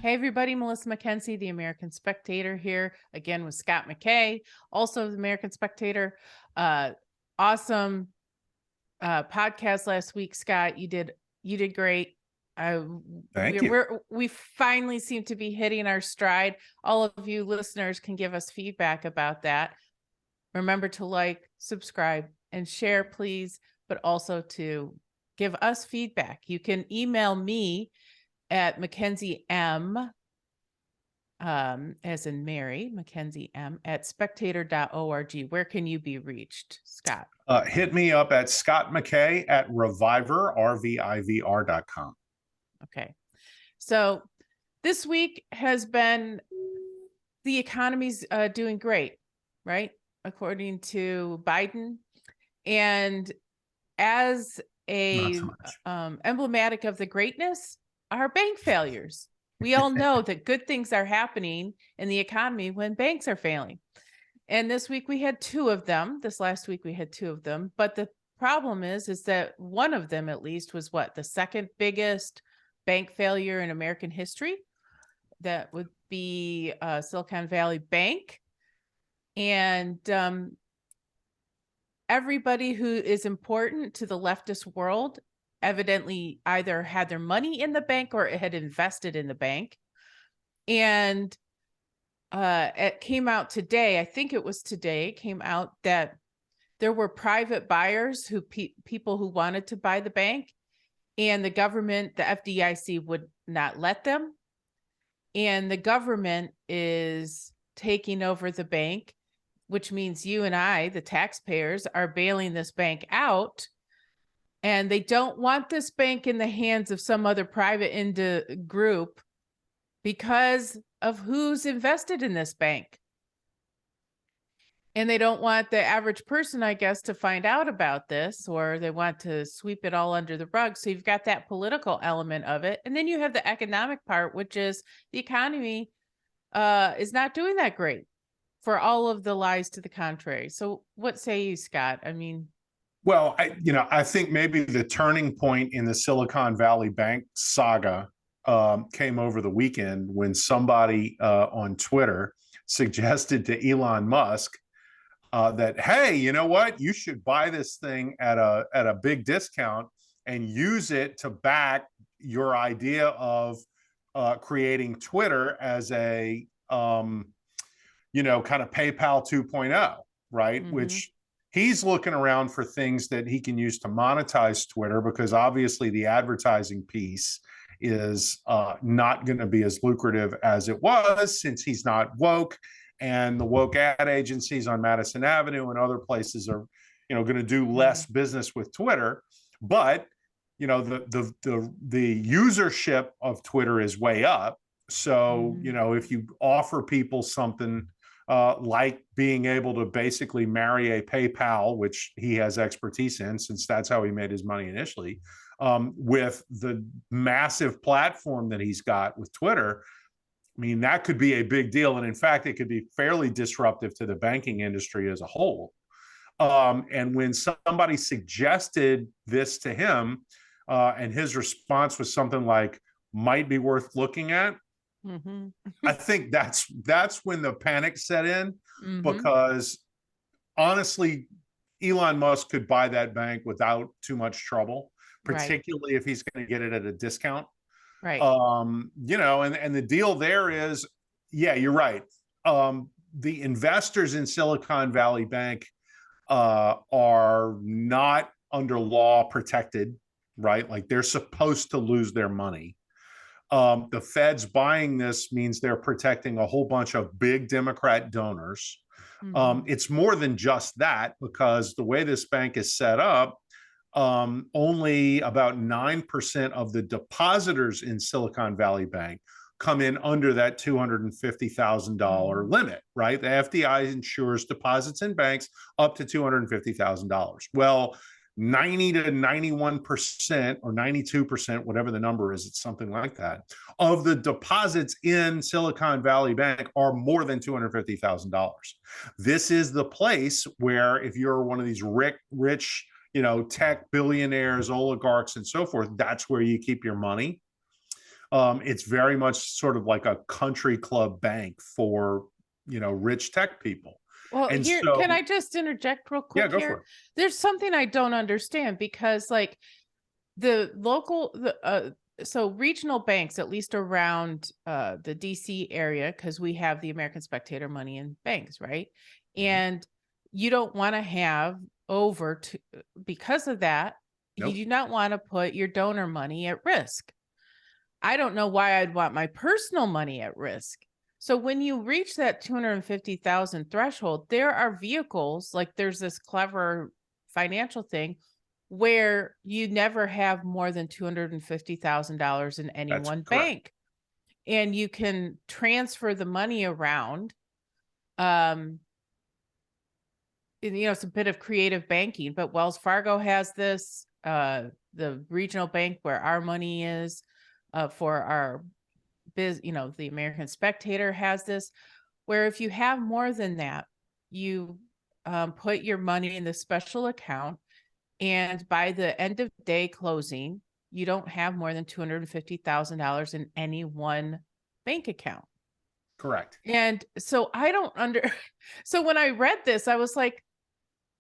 Hey everybody, Melissa McKenzie, the American Spectator here again with Scott McKay, also the American Spectator. Awesome podcast last week, Scott. You did great. Thank you. We finally seem to be hitting our stride. All of you listeners can give us feedback about that. Remember to like, subscribe, and share, please, but also to give us feedback. You can email me at Mackenzie M, as in Mary, Mackenzie M, at spectator.org. Where can you be reached, Scott? Hit me up at Scott McKay at Reviver, RVIVR.com. Okay. So this week has been, the economy's doing great, right? According to Biden. And as a emblematic of the greatness, our bank failures. We all know that good things are happening in the economy when banks are failing. And this week we had two of them. This last week we had two of them. But the problem is that one of them at least was the second biggest bank failure in American history. That would be Silicon Valley Bank. And everybody who is important to the leftist world evidently either had their money in the bank or had invested in the bank. And it came out today, I think it was today, it came out that there were private buyers people who wanted to buy the bank, and the government, the FDIC, would not let them. And the government is taking over the bank, which means you and I, the taxpayers, are bailing this bank out. And they don't want this bank in the hands of some other private group because of who's invested in this bank. And they don't want the average person, I guess, to find out about this, or they want to sweep it all under the rug. So you've got that political element of it. And then you have the economic part, which is the economy is not doing that great for all of the lies to the contrary. So what say you, Scott? I mean... Well, I think maybe the turning point in the Silicon Valley Bank saga came over the weekend when somebody on Twitter suggested to Elon Musk that, hey, you know what? You should buy this thing at a big discount and use it to back your idea of creating Twitter as a, kind of PayPal 2.0, right? Mm-hmm. Which he's looking around for things that he can use to monetize Twitter, because obviously the advertising piece is not going to be as lucrative as it was, since he's not woke, and the woke ad agencies on Madison Avenue and other places are, going to do less business with Twitter. But the usership of Twitter is way up. So if you offer people something like being able to basically marry a PayPal, which he has expertise in, since that's how he made his money initially, with the massive platform that he's got with Twitter, I mean, that could be a big deal. And in fact, it could be fairly disruptive to the banking industry as a whole. And when somebody suggested this to him, and his response was something like, might be worth looking at, I think that's when the panic set in, because honestly, Elon Musk could buy that bank without too much trouble, particularly if he's going to get it at a discount. Right. And the deal there is, yeah, you're right. The investors in Silicon Valley Bank are not under law protected, right? Like, they're supposed to lose their money. The Fed's buying this means they're protecting a whole bunch of big Democrat donors. It's more than just that, because the way this bank is set up, only about 9% of the depositors in Silicon Valley Bank come in under that $250,000 limit, right? The FDIC insures deposits in banks up to $250,000. Well, 90 to 91% or 92%, whatever the number is, it's something like that, of the deposits in Silicon Valley Bank are more than $250,000. This is the place where, if you're one of these rich, tech billionaires, oligarchs, and so forth, that's where you keep your money. It's very much sort of like a country club bank for, rich tech people. Well, And here, so, can I just interject real yeah, quick go for here? it. There's something I don't understand because like the local so regional banks, at least around the DC area, because we have the American Spectator money in banks, right? And you don't want to have over to, because of that, you Nope. do not want to put your donor money at risk. I don't know why I'd want my personal money at risk. So when you reach that 250,000 threshold, there are vehicles, like there's this clever financial thing where you never have more than $250,000 in any That's one correct. bank. And you can transfer the money around. And, it's a bit of creative banking, but Wells Fargo has this, the regional bank where our money is, for our the American Spectator has this, where if you have more than that, you put your money in the special account, and by the end of day closing, you don't have more than $250,000 in any one bank account. Correct. And so I don't so when I read this, I was like,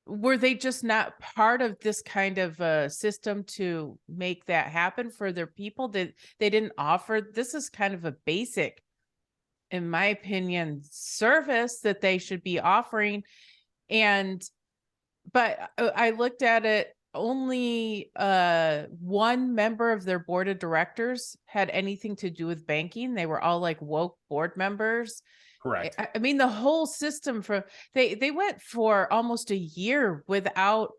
were they just not part of this kind of system to make that happen for their people? That they didn't offer? This is kind of a basic, in my opinion, service that they should be offering. But I looked at it, only one member of their board of directors had anything to do with banking. They were all like woke board members. Correct. I mean, the whole system they went for almost a year without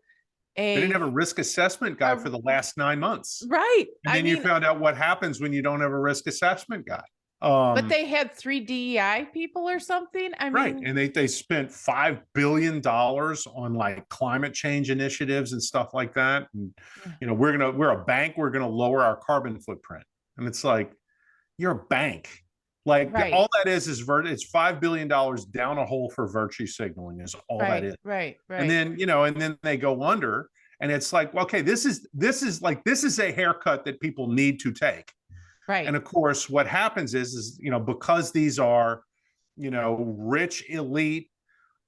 They didn't have a risk assessment guy for the last 9 months. Right. And then you found out what happens when you don't have a risk assessment guy. But they had 3 DEI people or something. I right. mean, And they spent $5 billion on like climate change initiatives and stuff like that. And, yeah. we're a bank, we're going to lower our carbon footprint. And it's like, you're a bank. Like Right. all that is it's $5 billion down a hole for virtue signaling is all that is. Right. And then, and then they go under, and it's like, well, okay, this is a haircut that people need to take. Right. And of course, what happens is, because these are, rich elite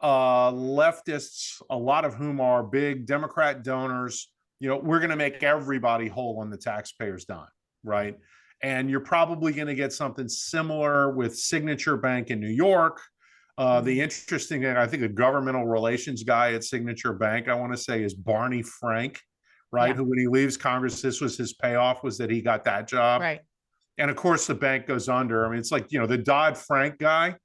leftists, a lot of whom are big Democrat donors, we're going to make everybody whole on the taxpayers' dime, right? And you're probably going to get something similar with Signature Bank in New York. The interesting thing, I think the governmental relations guy at Signature Bank, I want to say, is Barney Frank, right? Yeah. Who, when he leaves Congress, this was his payoff, was that he got that job. Right. And of course, the bank goes under. I mean, it's like, the Dodd-Frank guy,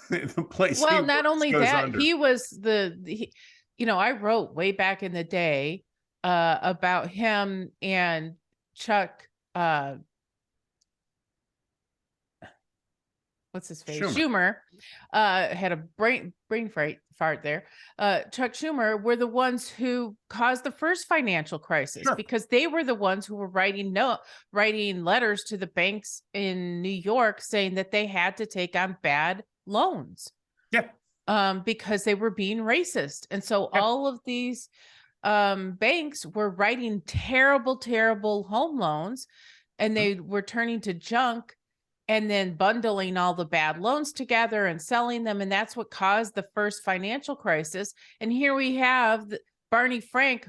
the place. Well, not only that, under. he was I wrote way back in the day about him and Chuck, what's his face? Schumer had a brain fart there. Chuck Schumer were the ones who caused the first financial crisis, because they were the ones who were writing letters to the banks in New York saying that they had to take on bad loans. Yeah. Because they were being racist. And so all of these banks were writing terrible, terrible home loans, and they were turning to junk and then bundling all the bad loans together and selling them. And that's what caused the first financial crisis. And here we have Barney Frank,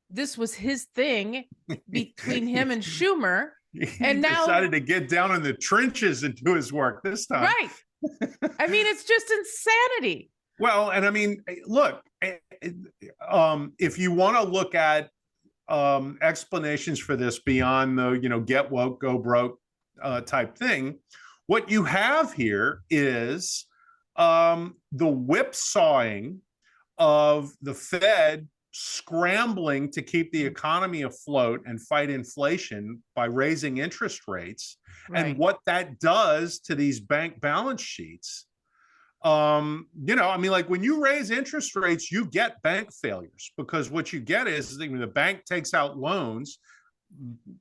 this was his thing between him and Schumer. And now decided to get down in the trenches and do his work this time. Right. I mean, it's just insanity. Well, and I mean, look, if you want to look at explanations for this beyond the, get woke, go broke type thing, what you have here is the whipsawing of the Fed scrambling to keep the economy afloat and fight inflation by raising interest rates, and what that does to these bank balance sheets. I mean, like when you raise interest rates, you get bank failures, because what you get is the bank takes out loans.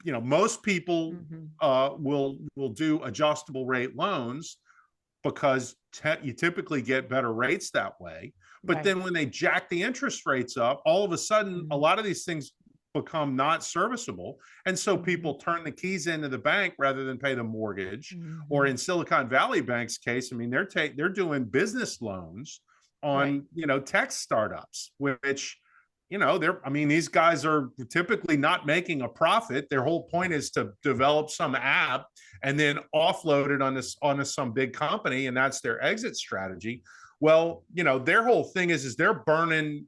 Most people will do adjustable rate loans because you typically get better rates that way. But then when they jack the interest rates up, all of a sudden, a lot of these things become not serviceable. And so people turn the keys into the bank rather than pay the mortgage. Or in Silicon Valley Bank's case, I mean, they're doing business loans on, tech startups, which, these guys are typically not making a profit. Their whole point is to develop some app and then offload it onto some big company, and that's their exit strategy. Well, their whole thing is they're burning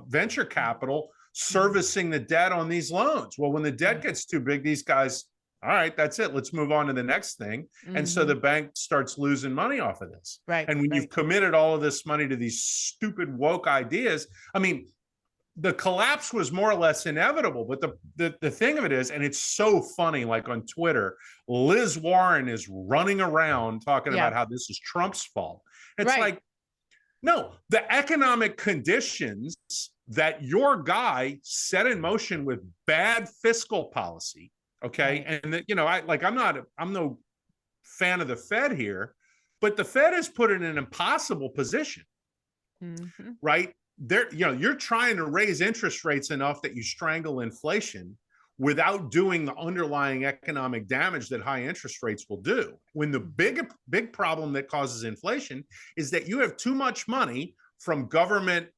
venture capital servicing the debt on these loans. Well, when the debt gets too big, these guys, all right, that's it. Let's move on to the next thing. And so the bank starts losing money off of this. Right. And when you've committed all of this money to these stupid woke ideas, I mean, the collapse was more or less inevitable. But the thing of it is, and it's so funny, like on Twitter, Liz Warren is running around talking about how this is Trump's fault. It's like, no, the economic conditions that your guy set in motion with bad fiscal policy, okay? And that, I'm no fan of the Fed here, but the Fed has put it in an impossible position, right? You're trying to raise interest rates enough that you strangle inflation without doing the underlying economic damage that high interest rates will do. When the big problem that causes inflation is that you have too much money from government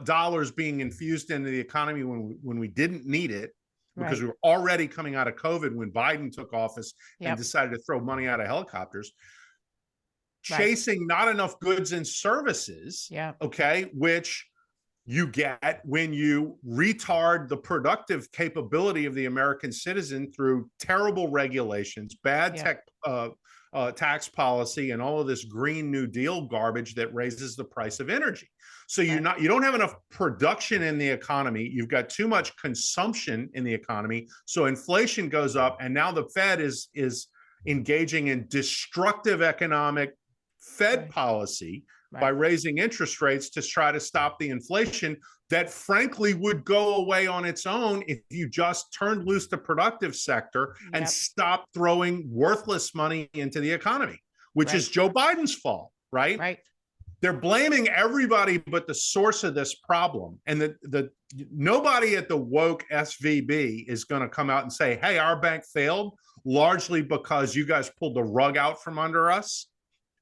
dollars being infused into the economy when we didn't need it, because we were already coming out of COVID when Biden took office and decided to throw money out of helicopters, chasing not enough goods and services, okay, which you get when you retard the productive capability of the American citizen through terrible regulations, bad tax policy, and all of this Green New Deal garbage that raises the price of energy. So you don't have enough production in the economy. You've got too much consumption in the economy. So inflation goes up, and now the Fed is engaging in destructive economic Fed policy by raising interest rates to try to stop the inflation that frankly would go away on its own if you just turned loose the productive sector and stopped throwing worthless money into the economy, which is Joe Biden's fault, right? Right. They're blaming everybody but the source of this problem. And the nobody at the woke SVB is going to come out and say, hey, our bank failed largely because you guys pulled the rug out from under us.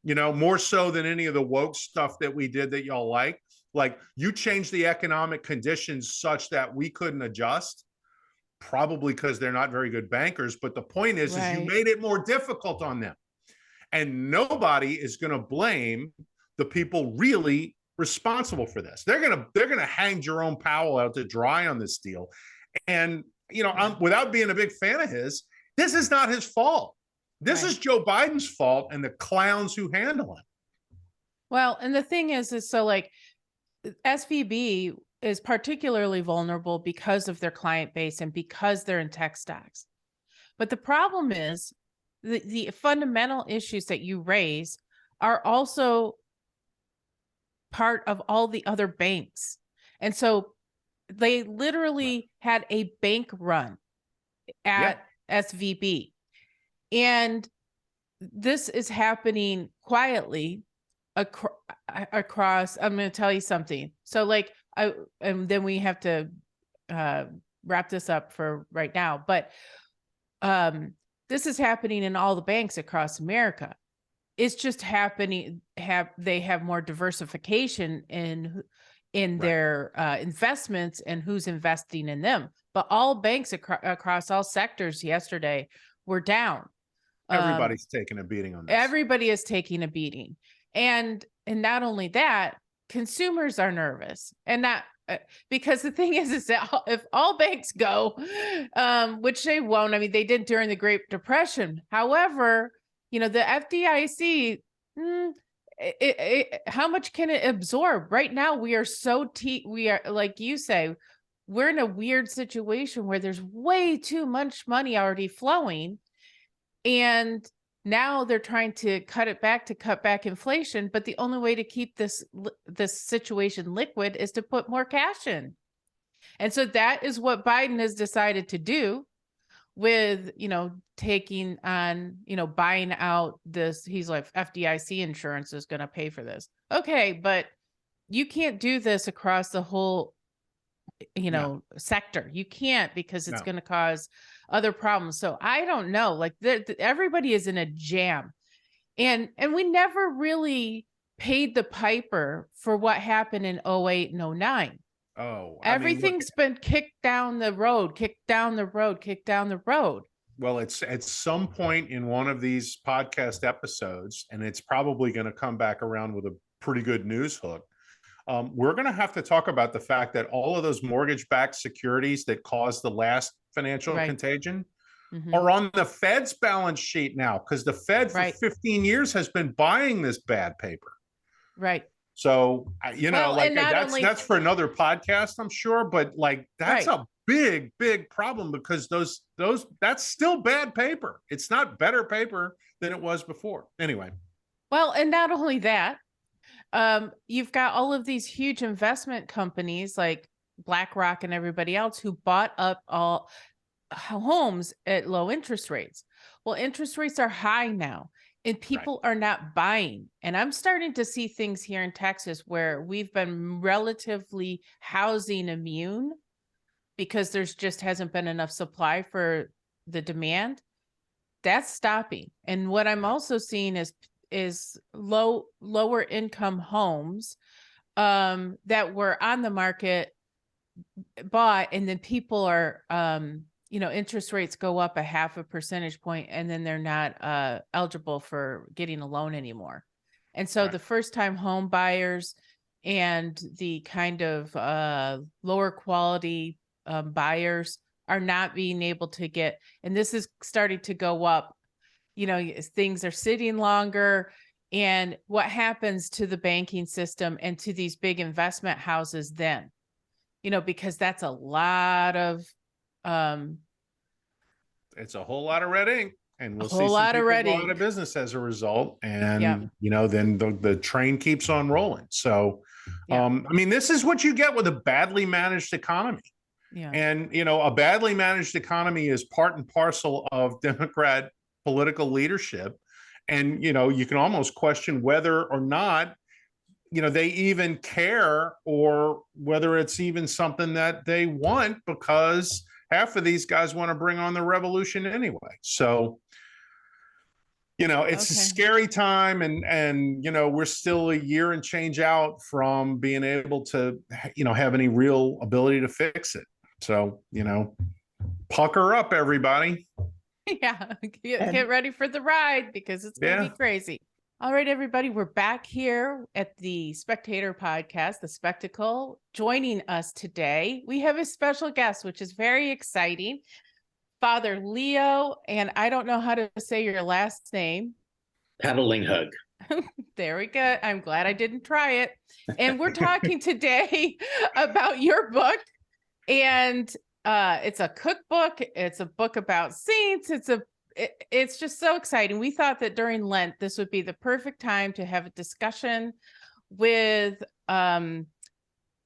More so than any of the woke stuff that we did that y'all like you changed the economic conditions such that we couldn't adjust, probably because they're not very good bankers. But the point is you made it more difficult on them. And nobody is going to blame the people really responsible for this. They're going to hang Jerome Powell out to dry on this deal. And, without being a big fan of his, this is not his fault. This is Joe Biden's fault and the clowns who handle it. Well, and the thing is so like SVB is particularly vulnerable because of their client base and because they're in tech stocks. But the problem is the fundamental issues that you raise are also part of all the other banks. And so they literally had a bank run at SVB. And this is happening quietly across. I'm going to tell you something. So and then we have to wrap this up for right now. But this is happening in all the banks across America. It's just happening. They have more diversification in their investments and who's investing in them. But all banks across all sectors yesterday were down. Everybody's taking a beating on this. Everybody is taking a beating. And not only that, consumers are nervous. And not because the thing is that if all banks go, which they won't, I mean, they did during the Great Depression. However, the FDIC, how much can it absorb? Right now, we are we are, like you say, we're in a weird situation where there's way too much money already flowing. And now they're trying to cut back inflation. But the only way to keep this situation liquid is to put more cash in. And so that is what Biden has decided to do with, taking on, buying out this. He's like, FDIC insurance is going to pay for this. Okay, but you can't do this across the whole sector. You can't, because it's No. going to cause other problems. So I don't know, like everybody is in a jam, and we never really paid the piper for what happened in 08 and 09. Oh, Everything's been kicked down the road. Well, it's at some point in one of these podcast episodes, and it's probably going to come back around with a pretty good news hook. We're going to have to talk about the fact that all of those mortgage-backed securities that caused the last financial contagion are on the Fed's balance sheet now, because the Fed for 15 years has been buying this bad paper. Right. So, that's for another podcast, I'm sure, but like, that's a big problem, because that's still bad paper. It's not better paper than it was before. Anyway. Well, and not only that, you've got all of these huge investment companies like BlackRock and everybody else who bought up all homes at low interest rates. Well, interest rates are high now, and people are not buying. And I'm starting to see things here in Texas where we've been relatively housing immune because there's just hasn't been enough supply for the demand. That's stopping. And what I'm also seeing is lower income homes that were on the market, bought, and then people are interest rates go up 0.5 percentage point, and then they're not eligible for getting a loan anymore. And so the first time home buyers and the kind of lower quality buyers are not being able to get, and this is starting to go up, things are sitting longer. And what happens to the banking system and to these big investment houses then? Because that's a lot of it's a whole lot of red ink, and we'll see some people go out of business as a result. And then the train keeps on rolling. So this is what you get with a badly managed economy. Yeah. And a badly managed economy is part and parcel of Democrat political leadership. And you can almost question whether or not they even care, or whether it's even something that they want, because half of these guys want to bring on the revolution anyway. So, it's a scary time, and we're still a year and change out from being able to, have any real ability to fix it. So, pucker up, everybody. Yeah, get ready for the ride, because it's going to be crazy. All right, everybody, we're back here at the Spectator podcast, The Spectacle. Joining us today, we have a special guest, which is very exciting. Father Leo, and I don't know how to say your last name. Paddling Hug. There we go. I'm glad I didn't try it. And we're talking today about your book. And it's a cookbook. It's a book about saints. It's just so exciting. We thought that during Lent, this would be the perfect time to have a discussion with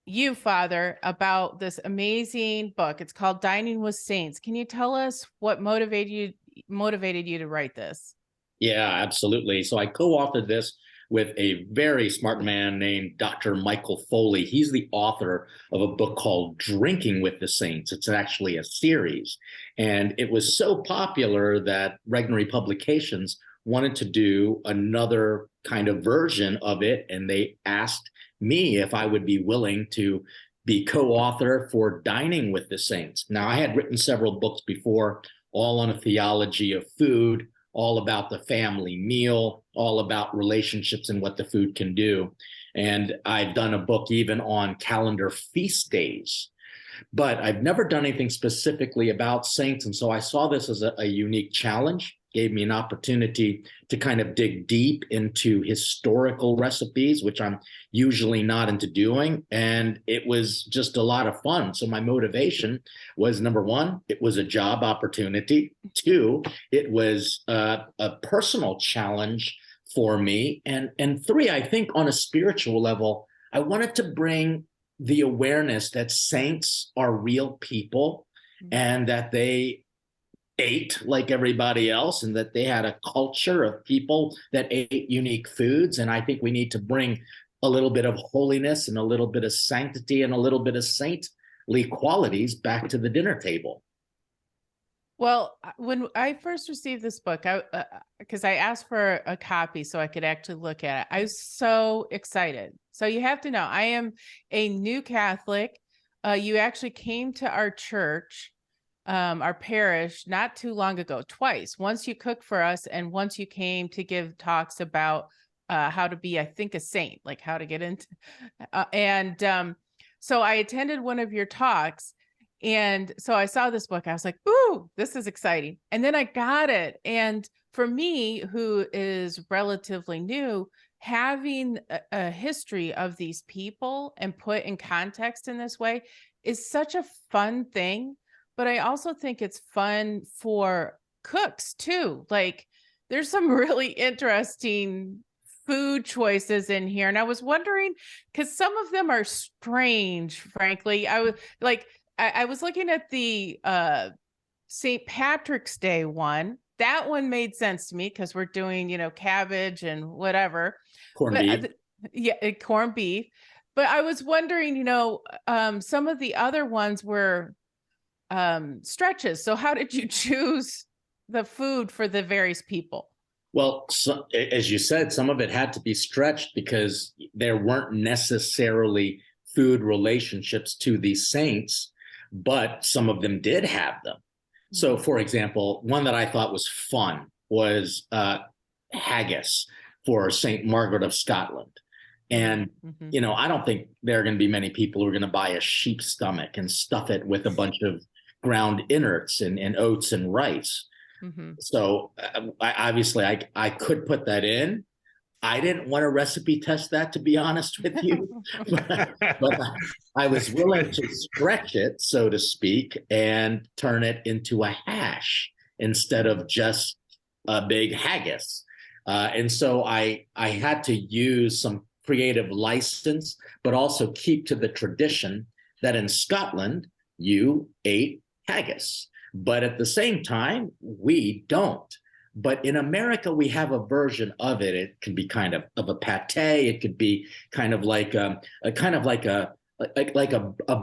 you, Father, about this amazing book. It's called Dining with Saints. Can you tell us what motivated you to write this? Yeah, absolutely. So I co-authored this with a very smart man named Dr. Michael Foley. He's the author of a book called Drinking with the Saints. It's actually a series. And it was so popular that Regnery Publications wanted to do another kind of version of it. And they asked me if I would be willing to be co-author for Dining with the Saints. Now, I had written several books before, all on a theology of food, all about the family meal, all about relationships and what the food can do. And I've done a book even on calendar feast days, but I've never done anything specifically about saints. And so I saw this as a unique challenge, gave me an opportunity to kind of dig deep into historical recipes, which I'm usually not into doing. And it was just a lot of fun. So my motivation was, number one, it was a job opportunity. Two, it was a personal challenge for me. And three, I think on a spiritual level, I wanted to bring the awareness that saints are real people and that they ate like everybody else, and that they had a culture of people that ate unique foods. And I think we need to bring a little bit of holiness and a little bit of sanctity and a little bit of saint qualities back to the dinner table. Well, when I first received this book, because I asked for a copy so I could actually look at it, I was so excited. So you have to know, I am a new Catholic. You actually came to our church, our parish, not too long ago, twice. Once you cooked for us, and once you came to give talks about how to be, I think, a saint, like how to get into. So I attended one of your talks. And so I saw this book. I was like, ooh, this is exciting. And then I got it. And for me, who is relatively new, having a history of these people and put in context in this way is such a fun thing. But I also think it's fun for cooks too. Like, there's some really interesting food choices in here. And I was wondering, because some of them are strange, frankly. I was looking at the St. Patrick's Day one. That one made sense to me because we're doing, cabbage and whatever. Corned beef. Corned beef. But I was wondering, some of the other ones were stretches. So how did you choose the food for the various people? Well, as you said, some of it had to be stretched because there weren't necessarily food relationships to these saints, but some of them did have them. So, for example, one that I thought was fun was haggis for St. Margaret of Scotland. And, I don't think there are going to be many people who are going to buy a sheep stomach and stuff it with a bunch of ground innards and oats and rice. So I could put that in. I didn't want to recipe test that, to be honest with you, but I was willing to stretch it, so to speak, and turn it into a hash instead of just a big haggis. And so I had to use some creative license, but also keep to the tradition that in Scotland, you ate haggis. But at the same time, we don't. But in America, we have a version of it. It can be kind of a pate. It could be kind of like a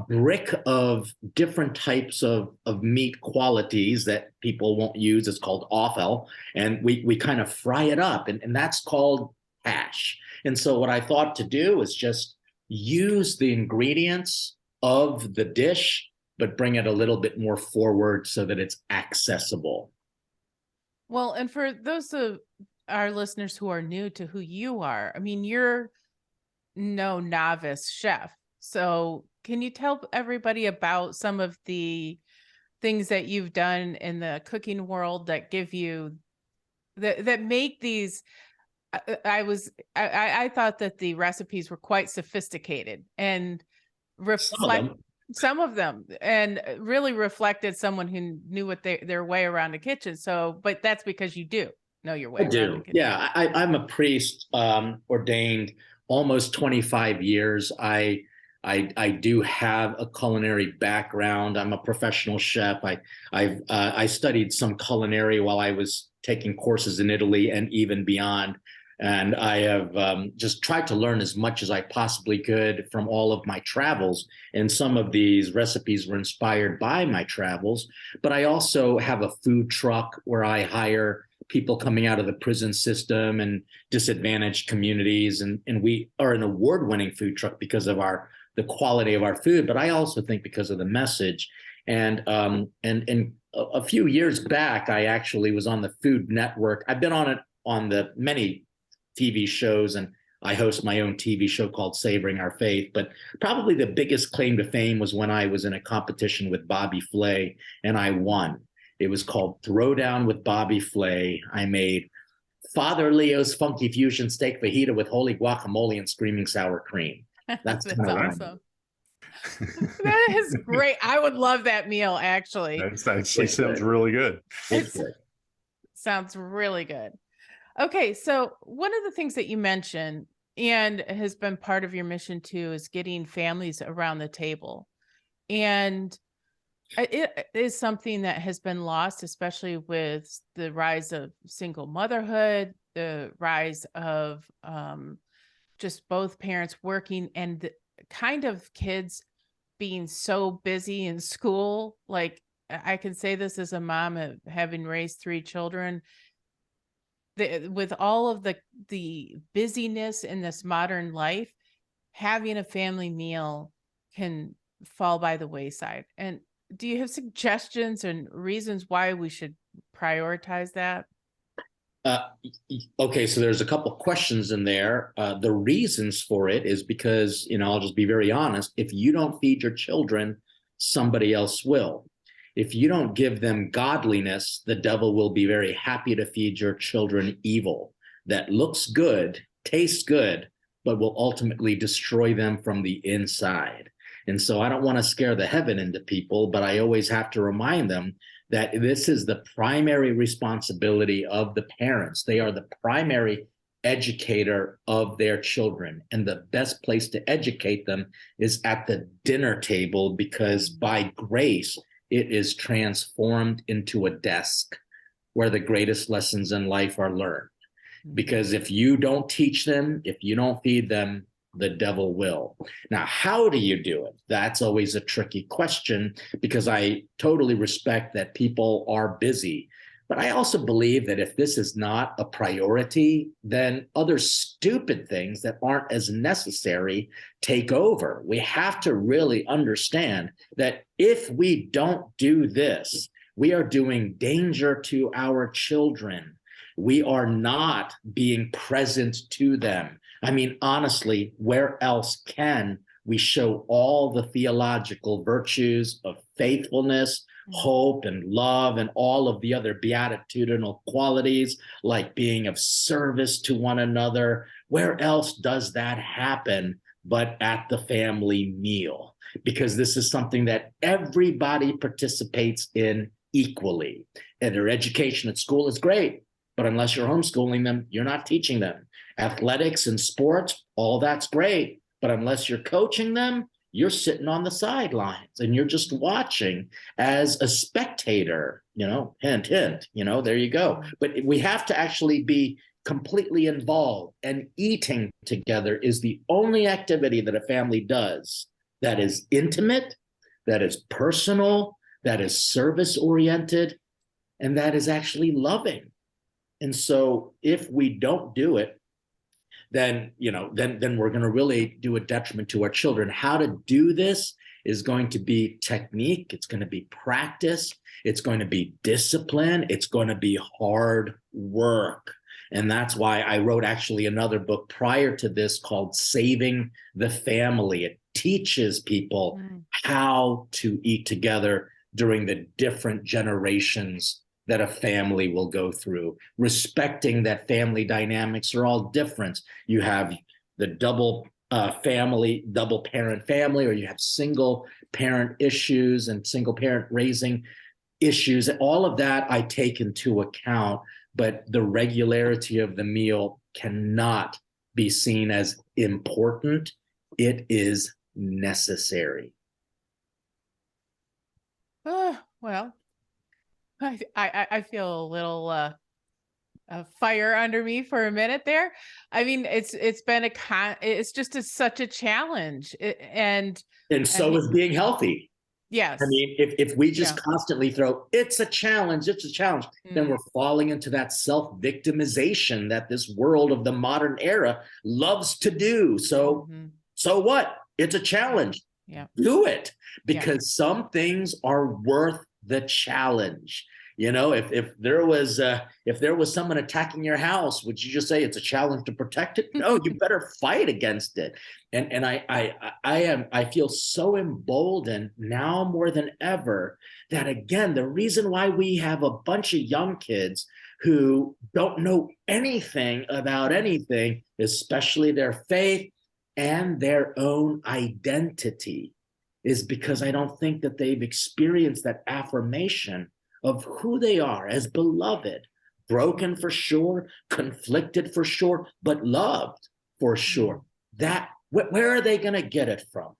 brick of different types of meat qualities that people won't use. It's called offal, and we kind of fry it up, and that's called hash. And so what I thought to do is just use the ingredients of the dish, but bring it a little bit more forward so that it's accessible. Well, and for those of our listeners who are new to who you are, I mean, you're no novice chef. So can you tell everybody about some of the things that you've done in the cooking world that give you that make these? I thought that the recipes were quite sophisticated and reflect some of them, and really reflected someone who knew what their way around the kitchen. So, but that's because you do know your way around the kitchen. Yeah, I'm a priest, ordained almost 25 years. I do have a culinary background. I'm a professional chef. I studied some culinary while I was taking courses in Italy and even beyond. And I have just tried to learn as much as I possibly could from all of my travels. And some of these recipes were inspired by my travels. But I also have a food truck where I hire people coming out of the prison system and disadvantaged communities. And we are an award-winning food truck because of the quality of our food, but I also think because of the message. And a few years back, I actually was on the Food Network. I've been on the many TV shows, and I host my own TV show called Savoring Our Faith. But probably the biggest claim to fame was when I was in a competition with Bobby Flay, and I won. It was called Throwdown with Bobby Flay. I made Father Leo's Funky Fusion Steak Fajita with holy guacamole and screaming sour cream. That's awesome. That is great. I would love that meal, actually. That actually sounds really good. Sounds really good. Okay, so one of the things that you mentioned and has been part of your mission too is getting families around the table. And it is something that has been lost, especially with the rise of single motherhood, the rise of just both parents working, and the kind of kids being so busy in school. Like, I can say this as a mom of having raised 3 children. With all of the busyness in this modern life, having a family meal can fall by the wayside. And do you have suggestions and reasons why we should prioritize that? Uh, okay, so there's a couple questions in there. The reasons for it is because, I'll just be very honest. If you don't feed your children, somebody else will. If you don't give them godliness, the devil will be very happy to feed your children evil that looks good, tastes good, but will ultimately destroy them from the inside. And so I don't want to scare the heaven into people, but I always have to remind them that this is the primary responsibility of the parents. They are the primary educator of their children. And the best place to educate them is at the dinner table, because by grace, it is transformed into a desk where the greatest lessons in life are learned. Because if you don't teach them, if you don't feed them, the devil will. Now, how do you do it? That's always a tricky question, because I totally respect that people are busy. But I also believe that if this is not a priority, then other stupid things that aren't as necessary take over. We have to really understand that if we don't do this, we are doing danger to our children. We are not being present to them. I mean, honestly, where else can we show all the theological virtues of faithfulness, hope, and love, and all of the other beatitudinal qualities, like being of service to one another? Where else does that happen but at the family meal? Because this is something that everybody participates in equally. And their education at school is great, but unless you're homeschooling them, you're not teaching them. Athletics and sports, all that's great, but unless you're coaching them, you're sitting on the sidelines and you're just watching as a spectator, hint, hint, there you go. But we have to actually be completely involved, and eating together is the only activity that a family does that is intimate, that is personal, that is service-oriented, and that is actually loving. And so if we don't do it, then we're going to really do a detriment to our children. How to do this is going to be technique. It's going to be practice. It's going to be discipline. It's going to be hard work. And that's why I wrote actually another book prior to this called Saving the Family. It teaches people how to eat together during the different generations that a family will go through, respecting that family dynamics are all different. You have the double parent family, or you have single parent issues and single parent raising issues. All of that I take into account, but the regularity of the meal cannot be seen as important. It is necessary. Well, I feel a little fire under me for a minute there. I mean, it's been it's just such a challenge, and so is being healthy. Yes. I mean, if we just constantly throw, it's a challenge, then we're falling into that self-victimization that this world of the modern era loves to do. So, so what? It's a challenge. Yeah. Do it, because some things are worth the challenge. If there was someone attacking your house, would you just say it's a challenge to protect it? No, you better fight against it. And I feel so emboldened now more than ever that, again, the reason why we have a bunch of young kids who don't know anything about anything, especially their faith and their own identity, is because I don't think that they've experienced that affirmation of who they are as beloved, broken for sure, conflicted for sure, but loved for sure. That, where are they going to get it from?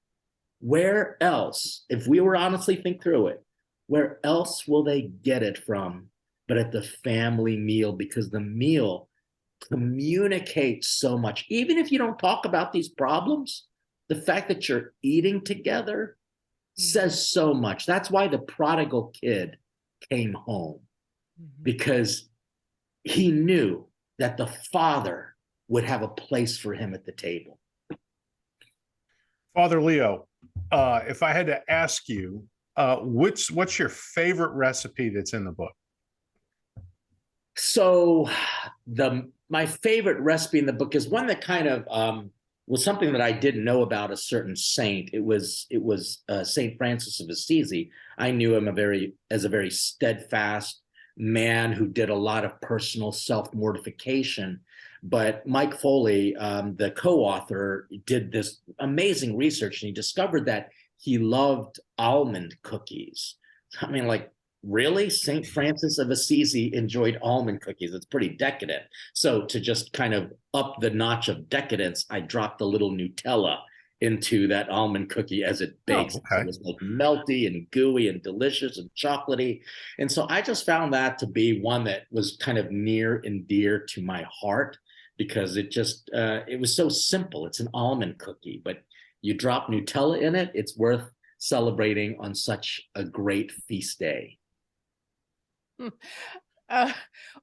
Where else, if we were honestly think through it, where else will they get it from but at the family meal? Because the meal communicates so much. Even if you don't talk about these problems, the fact that you're eating together says so much. That's why the prodigal kid came home, because he knew that the father would have a place for him at the table. Father Leo, if I had to ask you, what's your favorite recipe that's in the book? So my favorite recipe in the book is one that kind of was something that I didn't know about a certain saint. It was Saint Francis of Assisi. I knew him as a very steadfast man who did a lot of personal self-mortification. But Mike Foley, the co-author, did this amazing research, and he discovered that he loved almond cookies. I mean, like, really? St. Francis of Assisi enjoyed almond cookies. It's pretty decadent. So to just kind of up the notch of decadence, I dropped a little Nutella into that almond cookie as it bakes. Oh, okay. It was like melty and gooey and delicious and chocolatey. And so I just found that to be one that was kind of near and dear to my heart, because it just, it was so simple. It's an almond cookie, but you drop Nutella in it, it's worth celebrating on such a great feast day.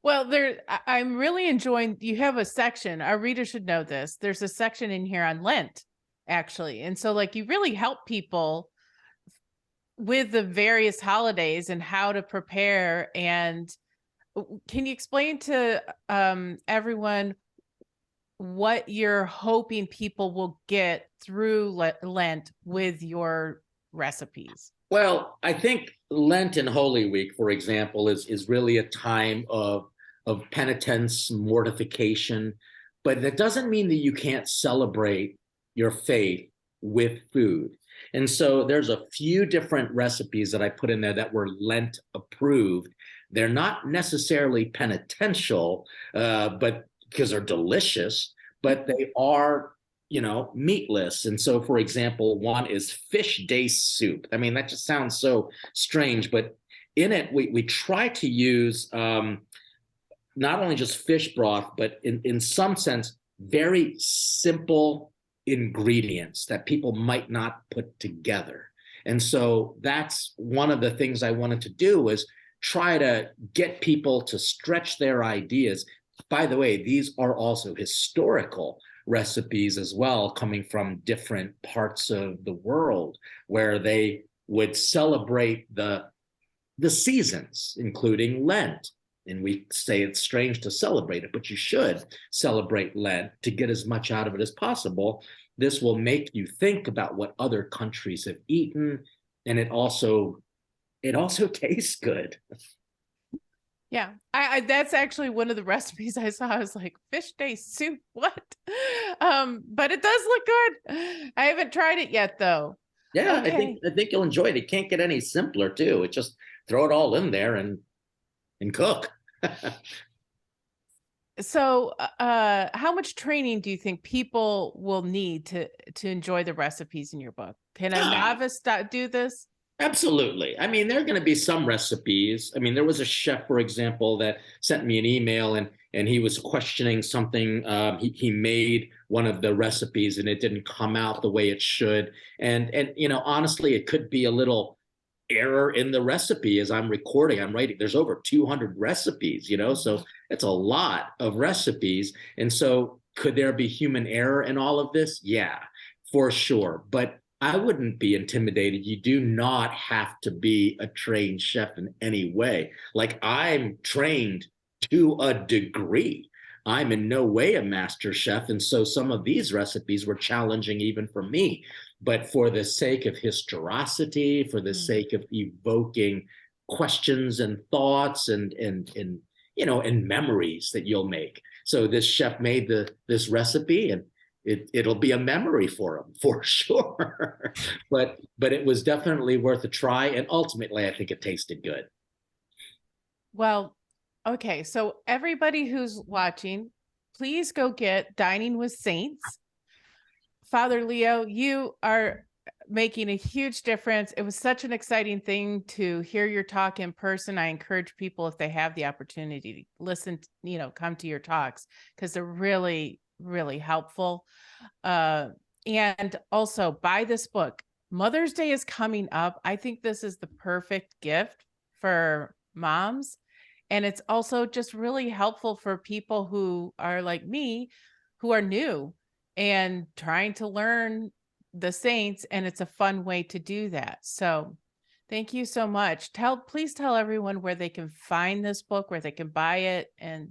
Well, I'm really enjoying, you have a section, our readers should know this. There's a section in here on Lent, actually. And so like you really help people with the various holidays and how to prepare. And can you explain to everyone what you're hoping people will get through Lent with your recipes? Well, I think Lent and Holy Week, for example, is really a time of penitence, mortification, but that doesn't mean that you can't celebrate your faith with food. And so there's a few different recipes that I put in there that were Lent approved. They're not necessarily penitential, but because they're delicious, but they are, meatless. And so, for example, one is fish day soup. I mean, that just sounds so strange, but in it, we try to use not only just fish broth, but in some sense, very simple ingredients that people might not put together. And so that's one of the things I wanted to do, was try to get people to stretch their ideas. By the way, these are also historical recipes as well, coming from different parts of the world where they would celebrate the seasons, including Lent. And we say it's strange to celebrate it, but you should celebrate Lent to get as much out of it as possible. This will make you think about what other countries have eaten, and it also tastes good. Yeah, I that's actually one of the recipes I saw. I was like, fish day soup, what? But it does look good. I haven't tried it yet, though. Yeah, Okay. I think you'll enjoy it. It can't get any simpler, too. It just throw it all in there and cook. So, how much training do you think people will need to enjoy the recipes in your book? Can a novice do this? Absolutely. I mean, there are going to be some recipes. I mean, there was a chef, for example, that sent me an email, and he was questioning something. He made one of the recipes and it didn't come out the way it should. And honestly, it could be a little error in the recipe. As I'm writing. There's over 200 recipes, so it's a lot of recipes. And so could there be human error in all of this? Yeah, for sure. But I wouldn't be intimidated. You do not have to be a trained chef in any way. Like, I'm trained to a degree. I'm in no way a master chef. And so some of these recipes were challenging even for me. But for the sake of historicity, for the sake of evoking questions and thoughts and memories that you'll make. So this chef made this recipe, and it'll be a memory for him for sure. but it was definitely worth a try, and ultimately I think it tasted good. Well, okay, so everybody who's watching, please go get Dining with Saints. Father Leo, you are making a huge difference. It was such an exciting thing to hear your talk in person. I encourage people, if they have the opportunity, to listen, come to your talks, because they're really, really helpful. And also buy this book. Mother's Day is coming up. I think this is the perfect gift for moms. And it's also just really helpful for people who are like me, who are new and trying to learn the saints. And it's a fun way to do that. So thank you so much. Please tell everyone where they can find this book, where they can buy it. And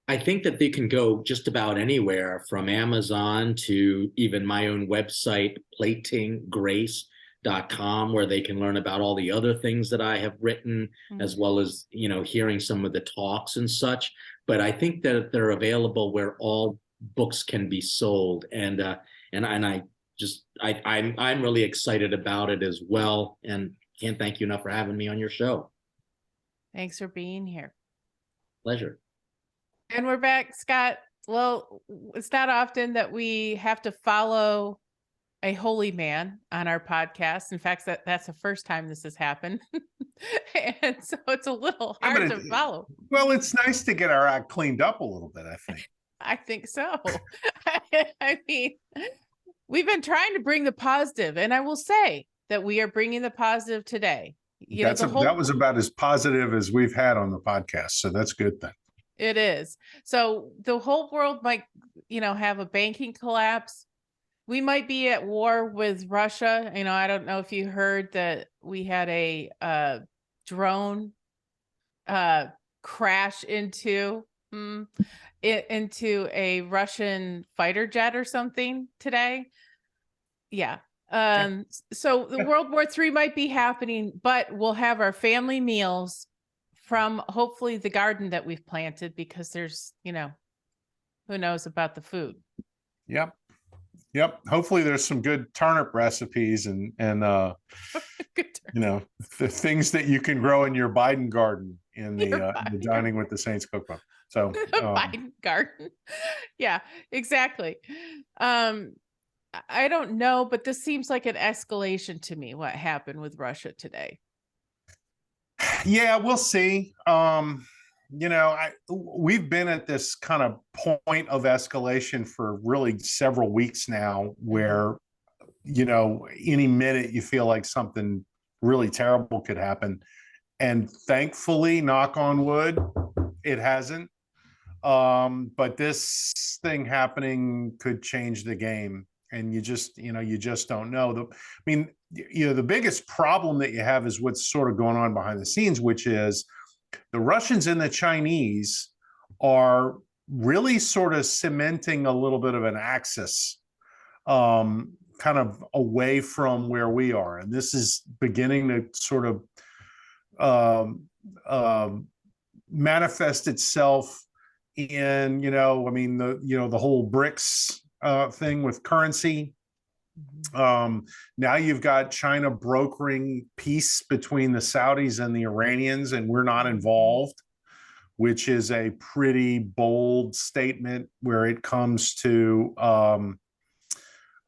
I think that they can go just about anywhere, from Amazon to even my own website, platinggrace.com, where they can learn about all the other things that I have written, as well as, hearing some of the talks and such. But I think that they're available where all books can be sold. And I'm really excited about it as well. And can't thank you enough for having me on your show. Thanks for being here. Pleasure. And we're back, Scott. Well, it's not often that we have to follow a holy man on our podcast. In fact, that's the first time this has happened. And so it's a little hard to follow. Well, it's nice to get our act cleaned up a little bit, I think. I think so. I mean, we've been trying to bring the positive, and I will say that we are bringing the positive today. That was about as positive as we've had on the podcast. So that's good then. It is. So the whole world might, have a banking collapse. We might be at war with Russia. I don't know if you heard that we had a drone crash into a Russian fighter jet or something today. Yeah. So the World War III might be happening, but we'll have our family meals from hopefully the garden that we've planted, because there's, who knows about the food. Yep. Hopefully there's some good turnip recipes and the things that you can grow in your Biden garden in the Dining with the Saints cookbook. So Biden garden. Yeah, exactly. I don't know, but this seems like an escalation to me, what happened with Russia today. Yeah, we'll see. We've been at this kind of point of escalation for really several weeks now, where, any minute you feel like something really terrible could happen. And thankfully, knock on wood, it hasn't. But this thing happening could change the game. And you just don't know. The biggest problem that you have is what's sort of going on behind the scenes, which is the Russians and the Chinese are really sort of cementing a little bit of an axis, kind of away from where we are. And this is beginning to sort of manifest itself in, the whole BRICS thing with currency. Now you've got China brokering peace between the Saudis and the Iranians, and we're not involved, which is a pretty bold statement where it comes to,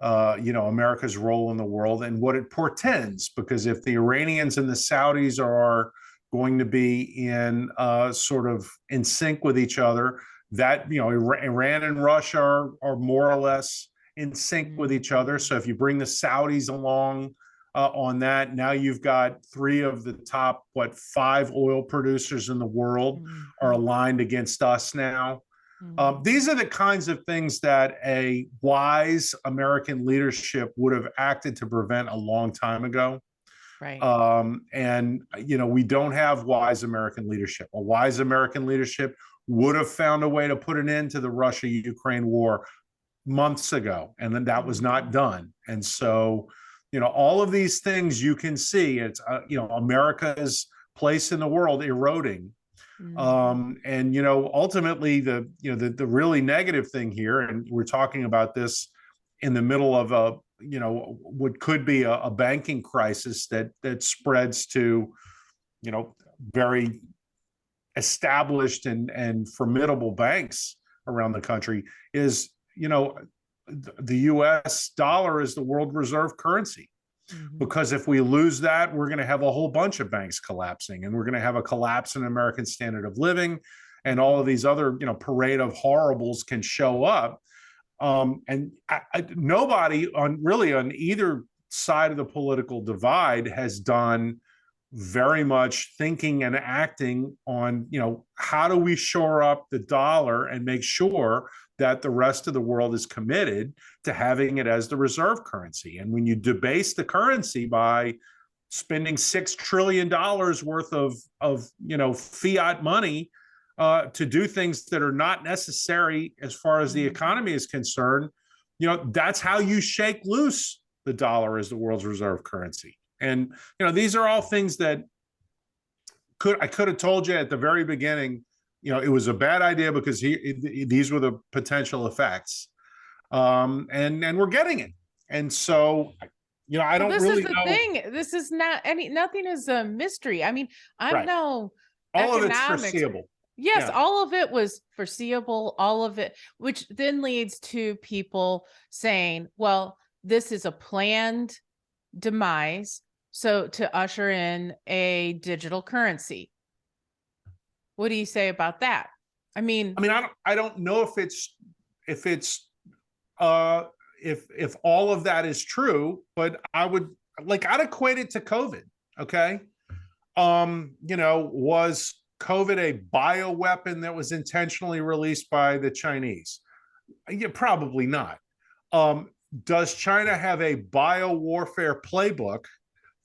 America's role in the world and what it portends. Because if the Iranians and the Saudis are going to be in sort of in sync with each other, that, Iran and Russia are more or less in sync with each other. So if you bring the Saudis along on that, now you've got 3 of the top, 5 oil producers in the world are aligned against us now. These are the kinds of things that a wise American leadership would have acted to prevent a long time ago. Right. We don't have wise American leadership. A wise American leadership would have found a way to put an end to the Russia-Ukraine war months ago, and then that was not done. And so, all of these things you can see, it's America's place in the world eroding. And ultimately the really negative thing here, and we're talking about this in the middle of a what could be a banking crisis that spreads to very established and formidable banks around the country, is the US dollar is the world reserve currency. Because if we lose that, we're going to have a whole bunch of banks collapsing, and we're going to have a collapse in American standard of living, and all of these other parade of horribles can show up. And nobody on either side of the political divide has done very much thinking and acting on, how do we shore up the dollar and make sure that the rest of the world is committed to having it as the reserve currency. And when you debase the currency by spending $6 trillion worth of fiat money to do things that are not necessary as far as the economy is concerned, that's how you shake loose the dollar as the world's reserve currency. And these are all things that I could have told you at the very beginning. It was a bad idea because these were the potential effects, and we're getting it. And so, I don't really know. This is the thing. This is nothing is a mystery. I mean, I'm right. no all economics. of it's foreseeable. Yes, Yeah. all of it was foreseeable, all of it, which then leads to people saying, well, this is a planned demise. So to usher in a digital currency. What do you say about that? I mean, I don't know if all of that is true, but I'd equate it to COVID. Okay. Was COVID a bioweapon that was intentionally released by the Chinese? Yeah, probably not. Does China have a biowarfare playbook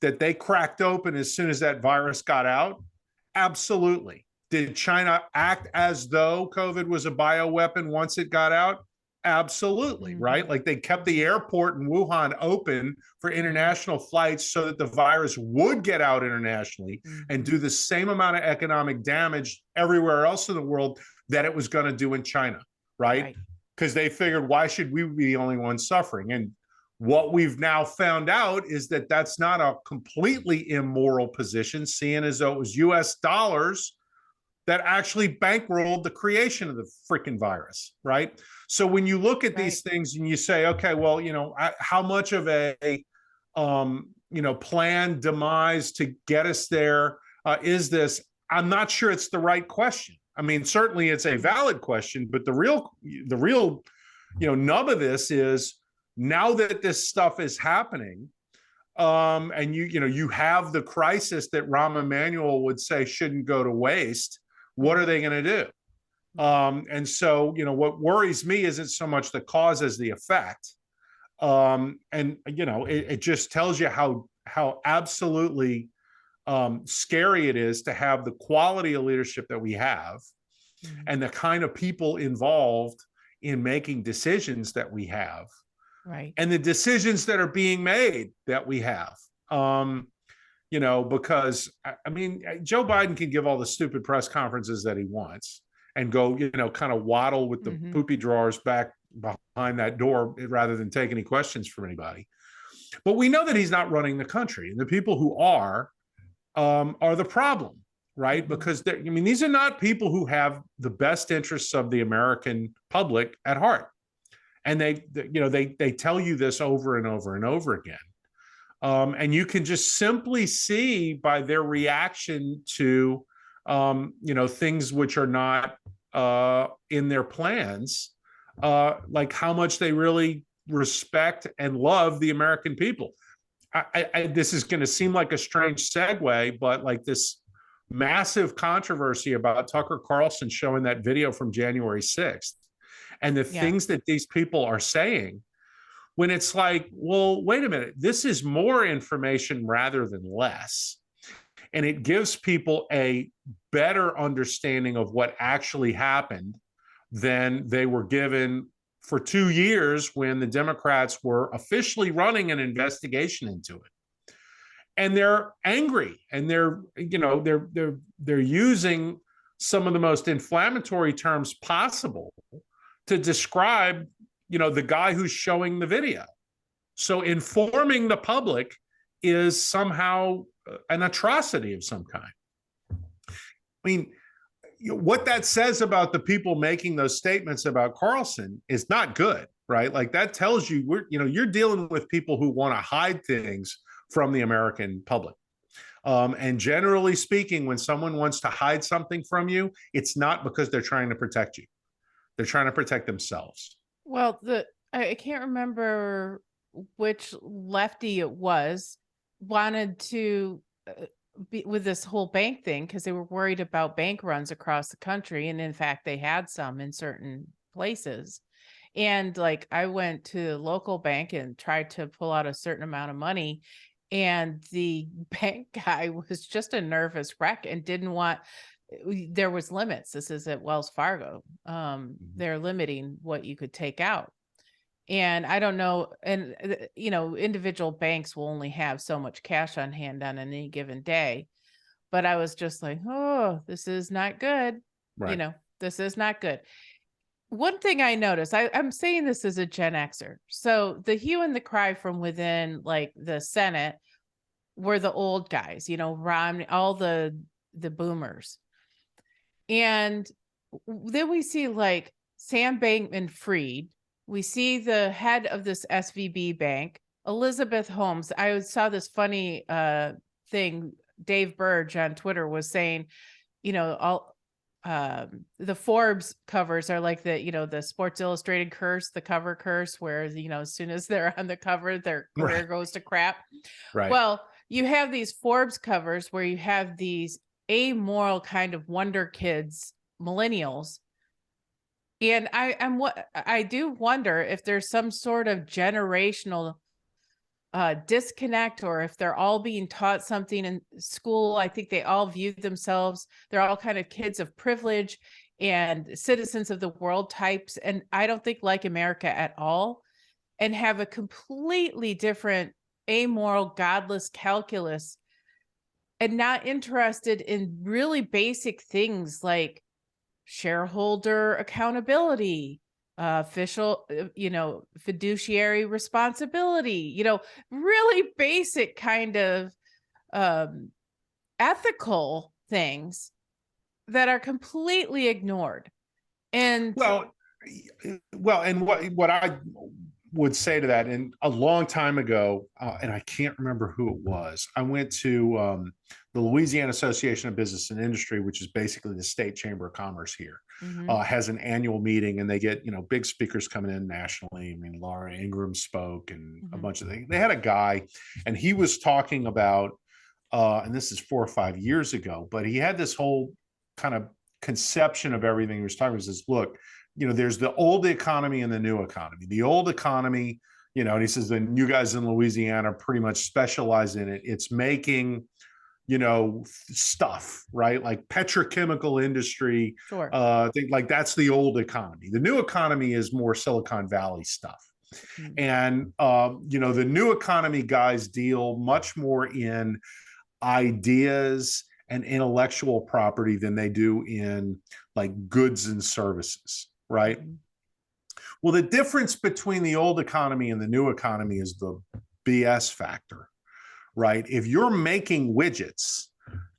that they cracked open as soon as that virus got out? Absolutely. Did China act as though COVID was a bioweapon once it got out? Absolutely, right? Like they kept the airport in Wuhan open for international flights so that the virus would get out internationally and do the same amount of economic damage everywhere else in the world that it was going to do in China, right? Because they figured, why should we be the only ones suffering? And what we've now found out is that that's not a completely immoral position, seeing as though it was US dollars that actually bankrolled the creation of the freaking virus, right? So when you look at these things and you say, okay, well, how much of a, planned demise to get us there is this? I'm not sure it's the right question. I mean, certainly it's a valid question, but the real, nub of this is now that this stuff is happening, and you have the crisis that Rahm Emanuel would say shouldn't go to waste. What are they going to do? And so, what worries me isn't so much the cause as the effect. It just tells you how absolutely scary it is to have the quality of leadership that we have and the kind of people involved in making decisions that we have, right? And the decisions that are being made that we have. Because Joe Biden can give all the stupid press conferences that he wants and go, kind of waddle with the poopy drawers back behind that door rather than take any questions from anybody. But we know that he's not running the country, and the people who are the problem, right? Because these are not people who have the best interests of the American public at heart, and they tell you this over and over and over again. And you can just simply see by their reaction to, things which are not in their plans, like how much they really respect and love the American people. This is going to seem like a strange segue, but like this massive controversy about Tucker Carlson showing that video from January 6th and the things that these people are saying, when it's like, well, wait a minute, this is more information rather than less. And it gives people a better understanding of what actually happened than they were given for 2 years when the Democrats were officially running an investigation into it. And they're angry, and they're using some of the most inflammatory terms possible to describe the guy who's showing the video. So informing the public is somehow an atrocity of some kind. I mean, what that says about the people making those statements about Carlson is not good, right? Like that tells you you're dealing with people who want to hide things from the American public. And generally speaking, when someone wants to hide something from you, it's not because they're trying to protect you. They're trying to protect themselves. Well, I can't remember which lefty it was, wanted to be with this whole bank thing because they were worried about bank runs across the country. And in fact, they had some in certain places. And like, I went to the local bank and tried to pull out a certain amount of money. And the bank guy was just a nervous wreck and didn't want, there was limits. This is at Wells Fargo. They're limiting what you could take out. And I don't know, and individual banks will only have so much cash on hand on any given day. But I was just like, oh, this is not good. Right. This is not good. One thing I noticed, I'm saying this as a Gen Xer. So the hue and the cry from within, like the Senate, were the old guys, Romney, all the boomers. And then we see like Sam Bankman-Fried. We see the head of this SVB bank, Elizabeth Holmes. I saw this funny thing. Dave Burge on Twitter was saying, all the Forbes covers are like the Sports Illustrated curse, the cover curse, where as soon as they're on the cover, their career goes to crap. Right. Well, you have these Forbes covers where you have these amoral kind of wonder kids, millennials. And I do wonder if there's some sort of generational disconnect, or if they're all being taught something in school. I think they all view themselves, they're all kind of kids of privilege and citizens of the world types. And I don't think like America at all, and have a completely different amoral, godless calculus, and not interested in really basic things like shareholder accountability, official, fiduciary responsibility, really basic kind of ethical things that are completely ignored. And well, and what I would say to that, and a long time ago, and I can't remember who it was, I went to the Louisiana Association of Business and Industry, which is basically the state chamber of commerce here, has an annual meeting, and they get big speakers coming in nationally. I mean, Laura Ingraham spoke, and a bunch of things. They had a guy, and he was talking about, and this is 4 or 5 years ago, but he had this whole kind of conception of everything he was talking about. He says, look, there's the old economy and the new economy. The old economy, and he says, then you guys in Louisiana pretty much specialize in it. It's making, stuff, right? Like petrochemical industry. Sure. Think like that's the old economy. The new economy is more Silicon Valley stuff. And, the new economy guys deal much more in ideas and intellectual property than they do in like goods and services. Right. Well, the difference between the old economy and the new economy is the BS factor, right? If you're making widgets,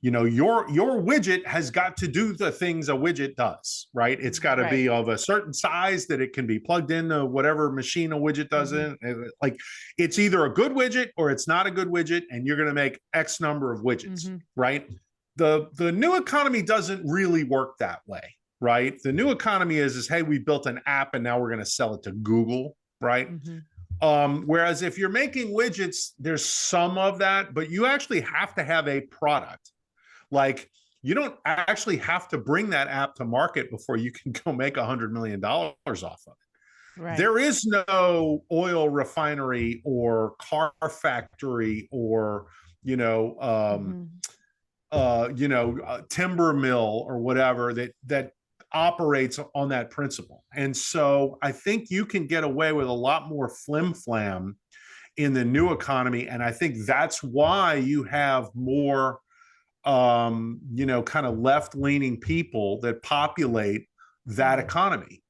your widget has got to do the things a widget does, right? It's got to be of a certain size that it can be plugged into whatever machine a widget does in. Like, it's either a good widget or it's not a good widget, and you're going to make X number of widgets, right? The new economy doesn't really work that way. Right. The new economy is, hey, we built an app and now we're going to sell it to Google. Right. Whereas if you're making widgets, there's some of that, but you actually have to have a product. Like, you don't actually have to bring that app to market before you can go make $100 million off of it. Right. There is no oil refinery or car factory or, timber mill or whatever that operates on that principle. And so I think you can get away with a lot more flim flam in the new economy. And I think that's why you have more, kind of left leaning people that populate that economy.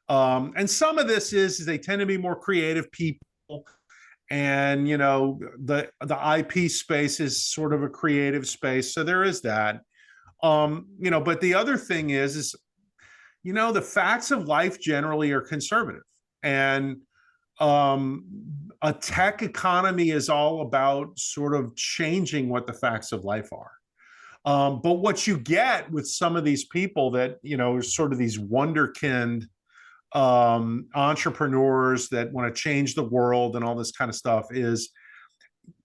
And some of this is they tend to be more creative people. And, the IP space is sort of a creative space. So there is that, but the other thing is, the facts of life generally are conservative, and a tech economy is all about sort of changing what the facts of life are. But what you get with some of these people that, sort of these wonderkind entrepreneurs that want to change the world and all this kind of stuff is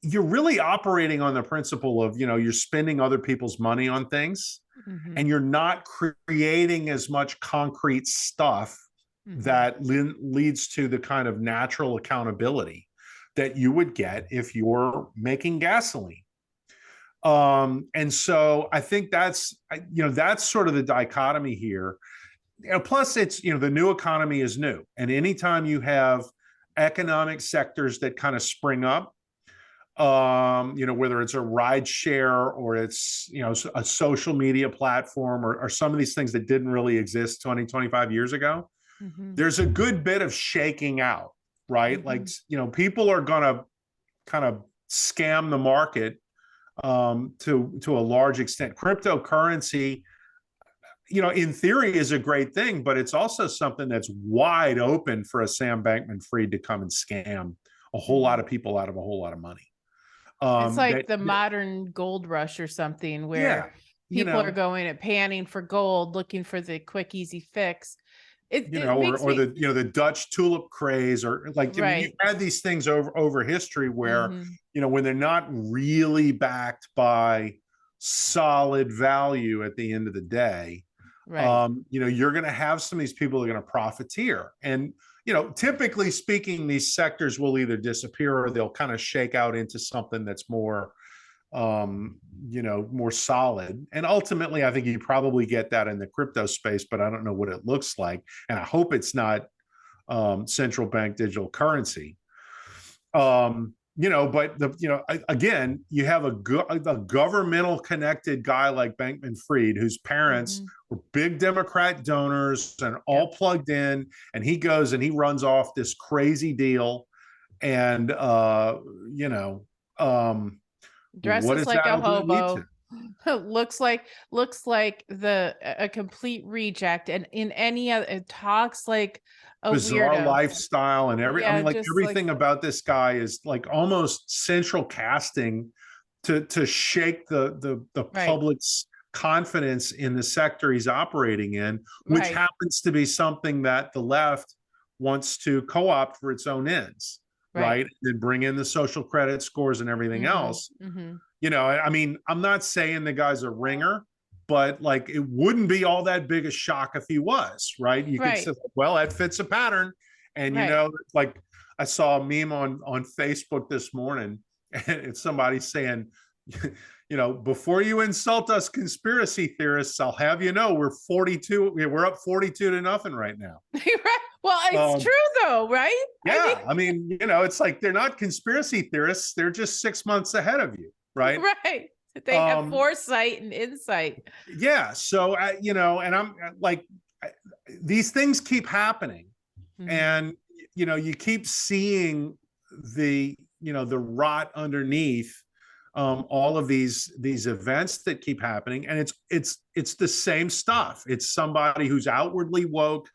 you're really operating on the principle of, you're spending other people's money on things Mhm. and you're not creating as much concrete stuff that leads to the kind of natural accountability that you would get if you're making gasoline. And so I think that's sort of the dichotomy here. Plus, it's, the new economy is new. And anytime you have economic sectors that kind of spring up, whether it's a ride share or it's, a social media platform or some of these things that didn't really exist 20, 25 years ago, there's a good bit of shaking out, right? Like, people are going to kind of scam the market to a large extent. Cryptocurrency, in theory is a great thing, but it's also something that's wide open for a Sam Bankman-Fried to come and scam a whole lot of people out of a whole lot of money. It's like the modern gold rush or something where people are going and panning for gold, looking for the quick, easy fix. Or the Dutch tulip craze, or like, you've had these things over history where, when they're not really backed by solid value at the end of the day, you're going to have some of these people who are going to profiteer. And, typically speaking, these sectors will either disappear or they'll kind of shake out into something that's more, more solid. And ultimately, I think you probably get that in the crypto space, but I don't know what it looks like. And I hope it's not central bank digital currency. Again, you have a governmental connected guy like Bankman-Fried, whose parents were big Democrat donors and all plugged in, and he goes and he runs off this crazy deal. And, dresses like a hobo. looks like a complete reject, and in any other, it talks like a bizarre weirdo lifestyle and everything about this guy is like almost central casting to shake the public's confidence in the sector he's operating in, which happens to be something that the left wants to co-opt for its own ends. Right. And bring in the social credit scores and everything else. I mean, I'm not saying the guy's a ringer, but like, it wouldn't be all that big a shock if he was, right? You could say, well, that fits a pattern. And, like, I saw a meme on Facebook this morning, and it's somebody saying, before you insult us conspiracy theorists, I'll have you know, we're up 42 to nothing right now. Well, it's true though, right? Yeah. I mean, it's like, they're not conspiracy theorists. They're just 6 months ahead of you. Right. Right. They have foresight and insight. Yeah. So, and I'm like, these things keep happening, and, you keep seeing the rot underneath all of these events that keep happening. And it's the same stuff. It's somebody who's outwardly woke,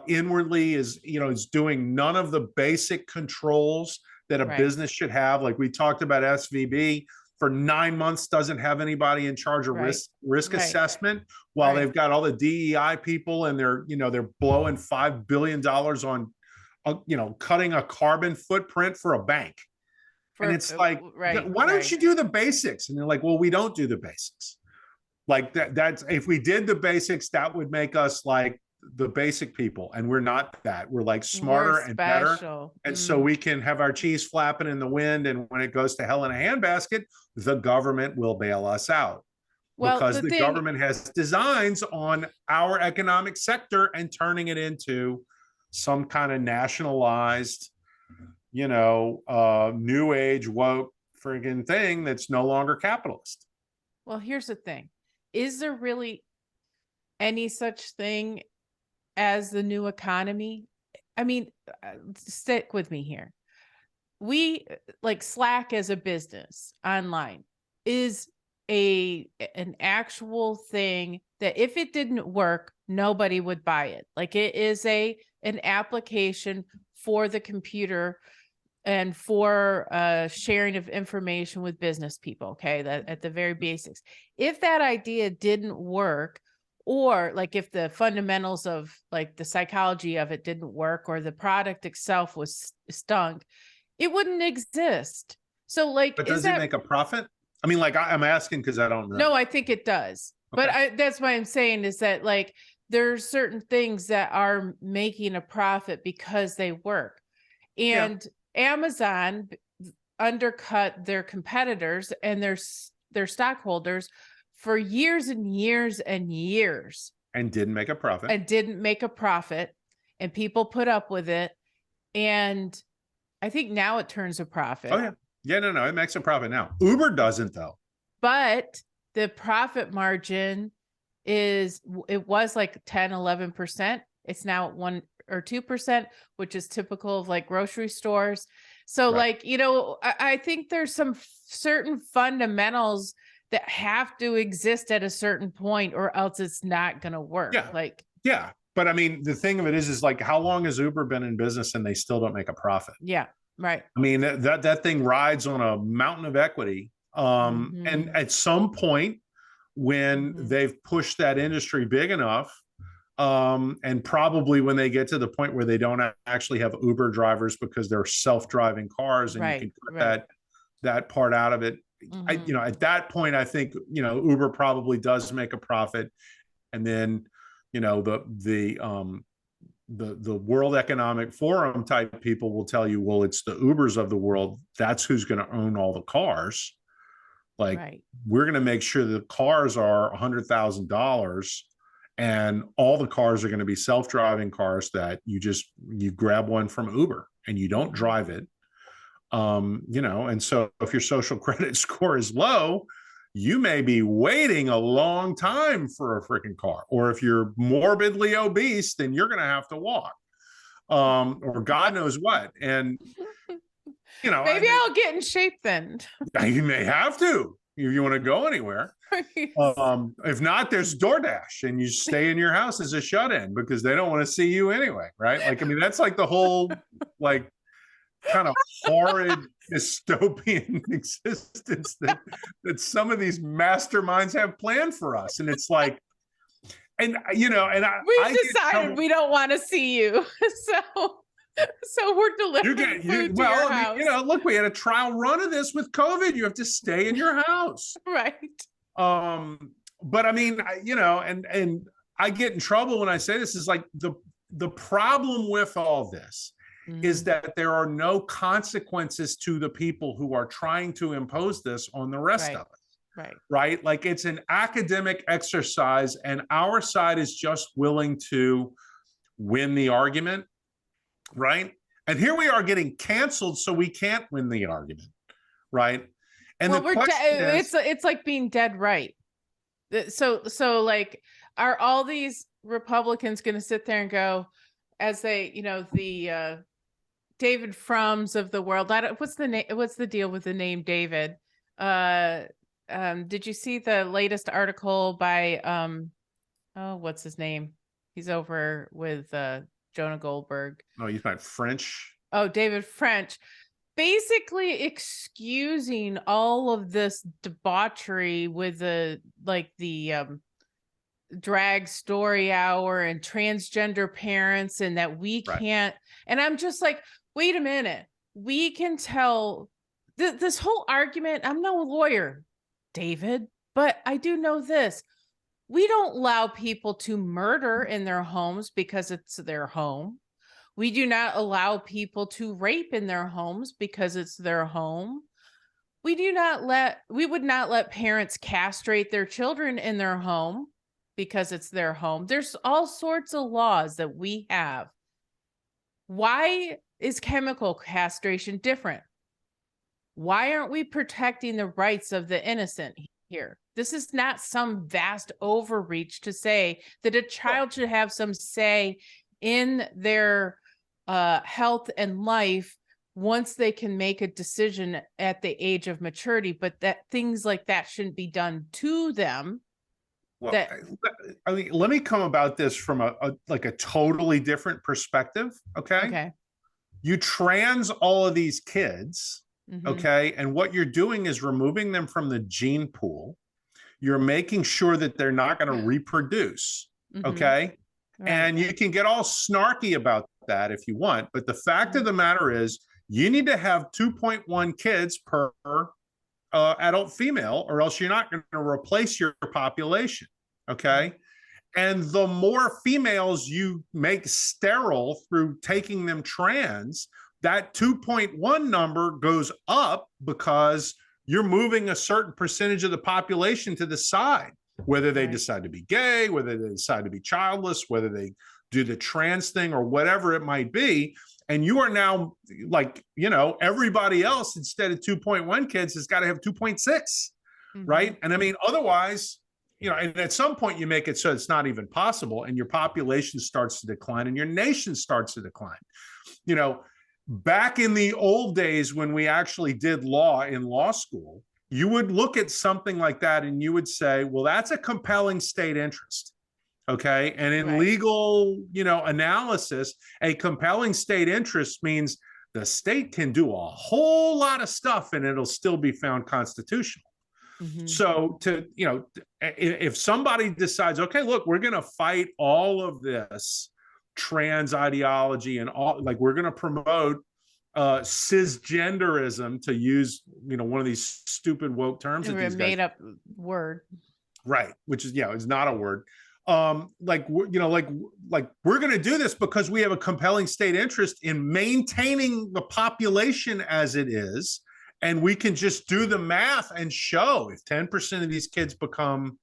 inwardly is doing none of the basic controls that a business should have. Like we talked about, SVB for 9 months doesn't have anybody in charge of risk assessment, while they've got all the DEI people, and they're blowing $5 billion on cutting a carbon footprint for a bank. And it's like, why don't you do the basics? And they're like, well, we don't do the basics. Like that's, if we did the basics, that would make us like the basic people, and we're not that. We're like smarter and better, and so we can have our cheese flapping in the wind, and when it goes to hell in a handbasket, the government will bail us out, because the government has designs on our economic sector and turning it into some kind of nationalized, new age woke friggin' thing that's no longer capitalist. Well, here's the thing: is there really any such thing as the new economy? I mean, stick with me here. We like Slack as a business online is an actual thing that if it didn't work, nobody would buy it. Like it is an application for the computer and for sharing of information with business people. Okay, that at the very basics. If that idea didn't work, or like if the fundamentals of like the psychology of it didn't work, or the product itself was stunk, it wouldn't exist. So like, But does it make a profit? I mean, like I'm asking because I don't know. No, I think it does. Okay. But that's why I'm saying is that like there's certain things that are making a profit because they work. And Amazon undercut their competitors and their stockholders for years and years and years. And didn't make a profit. And people put up with it. And I think now it turns a profit. Oh, yeah. Yeah, no, it makes a profit now. Uber doesn't, though. But the profit margin it was like 10, 11%. It's now 1 or 2%, which is typical of like grocery stores. So like, I think there's some certain fundamentals that have to exist at a certain point or else it's not going to work. Yeah. But I mean, the thing of it is like, how long has Uber been in business and they still don't make a profit? Yeah. Right. I mean, that thing rides on a mountain of equity. And at some point when they've pushed that industry big enough, and probably when they get to the point where they don't actually have Uber drivers because they're self-driving cars and you can cut that part out of it. At that point, I think, Uber probably does make a profit. And then, the World Economic Forum type people will tell you, well, it's the Ubers of the world. That's who's going to own all the cars. Like we're going to make sure the cars are $100,000 and all the cars are going to be self-driving cars that you grab one from Uber and you don't drive it. And so if your social credit score is low, you may be waiting a long time for a freaking car. Or if you're morbidly obese, then you're going to have to walk, or God knows what. And, maybe I'll get in shape then. You may have to, if you want to go anywhere. If not, there's DoorDash and you stay in your house as a shut-in because they don't want to see you anyway. Right. Like, I mean, that's like the whole, like, kind of horrid dystopian existence that some of these masterminds have planned for us. And it's like, and we decided we don't want to see you. So we're delivering food to your house. Look, we had a trial run of this with COVID. You have to stay in your house. Right. But I mean, and I get in trouble when I say this is like the problem with all this is that there are no consequences to the people who are trying to impose this on the rest of us. Right. Like it's an academic exercise and our side is just willing to win the argument. Right. And here we are getting canceled. So we can't win the argument. Right. And it's like being dead right. So like, are all these Republicans going to sit there and go, as they, the David Frums of the world? What's the name? What's the deal with the name David? Did you see the latest article by what's his name? He's over with Jonah Goldberg. Oh, you meant French? Oh, David French. Basically excusing all of this debauchery with the drag story hour and transgender parents and that we can't. And I'm just like, wait a minute. We can tell this whole argument. I'm no lawyer, David, but I do know this. We don't allow people to murder in their homes because it's their home. We do not allow people to rape in their homes because it's their home. We would not let parents castrate their children in their home because it's their home. There's all sorts of laws that we have. Why is chemical castration different? Why aren't we protecting the rights of the innocent here? This is not some vast overreach to say that a child should have some say in their health and life once they can make a decision at the age of maturity, but that things like that shouldn't be done to them. Well, I mean, let me come about this from a totally different perspective. Okay. You trans all of these kids. Okay. And what you're doing is removing them from the gene pool. You're making sure that they're not going to reproduce. Okay. Right. And you can get all snarky about that if you want. But the fact of the matter is, you need to have 2.1 kids per adult female, or else you're not going to replace your population. Okay. And the more females you make sterile through taking them trans, that 2.1 number goes up because you're moving a certain percentage of the population to the side, whether they decide to be gay, whether they decide to be childless, whether they do the trans thing or whatever it might be. And you are now like, everybody else, instead of 2.1 kids, has got to have 2.6, right? And I mean, otherwise, and at some point you make it so it's not even possible, and your population starts to decline and your nation starts to decline. Back in the old days when we actually did law in law school, you would look at something like that and you would say, well, that's a compelling state interest. Okay. And in legal, analysis, a compelling state interest means the state can do a whole lot of stuff and it'll still be found constitutional. So if somebody decides, okay, look, we're going to fight all of this trans ideology and all, like, we're going to promote cisgenderism, to use, one of these stupid woke terms. A made up word. Right. Which is, it's not a word. We're going to do this because we have a compelling state interest in maintaining the population as it is. And we can just do the math and show if 10% of these kids become,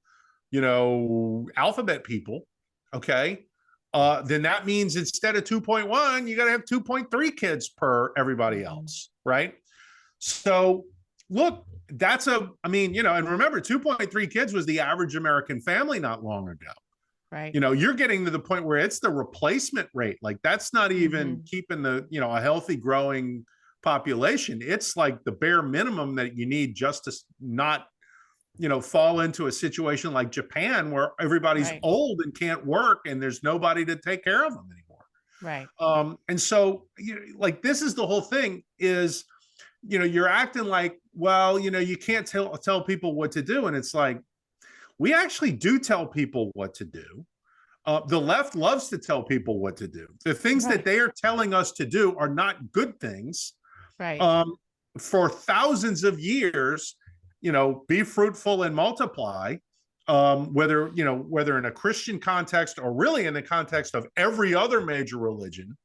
alphabet people, okay, then that means instead of 2.1, you got to have 2.3 kids per everybody else, right? So look, and remember, 2.3 kids was the average American family not long ago. Right. You're getting to the point where it's the replacement rate. Like, that's not even keeping a healthy growing population. It's like the bare minimum that you need just to not, fall into a situation like Japan where everybody's old and can't work and there's nobody to take care of them anymore. Right. And so, this is the whole thing is, you're acting like, well, you can't tell people what to do. And it's like, we actually do tell people what to do. The left loves to tell people what to do. The things that they are telling us to do are not good things. Right. For thousands of years, be fruitful and multiply, whether in a Christian context or really in the context of every other major religion,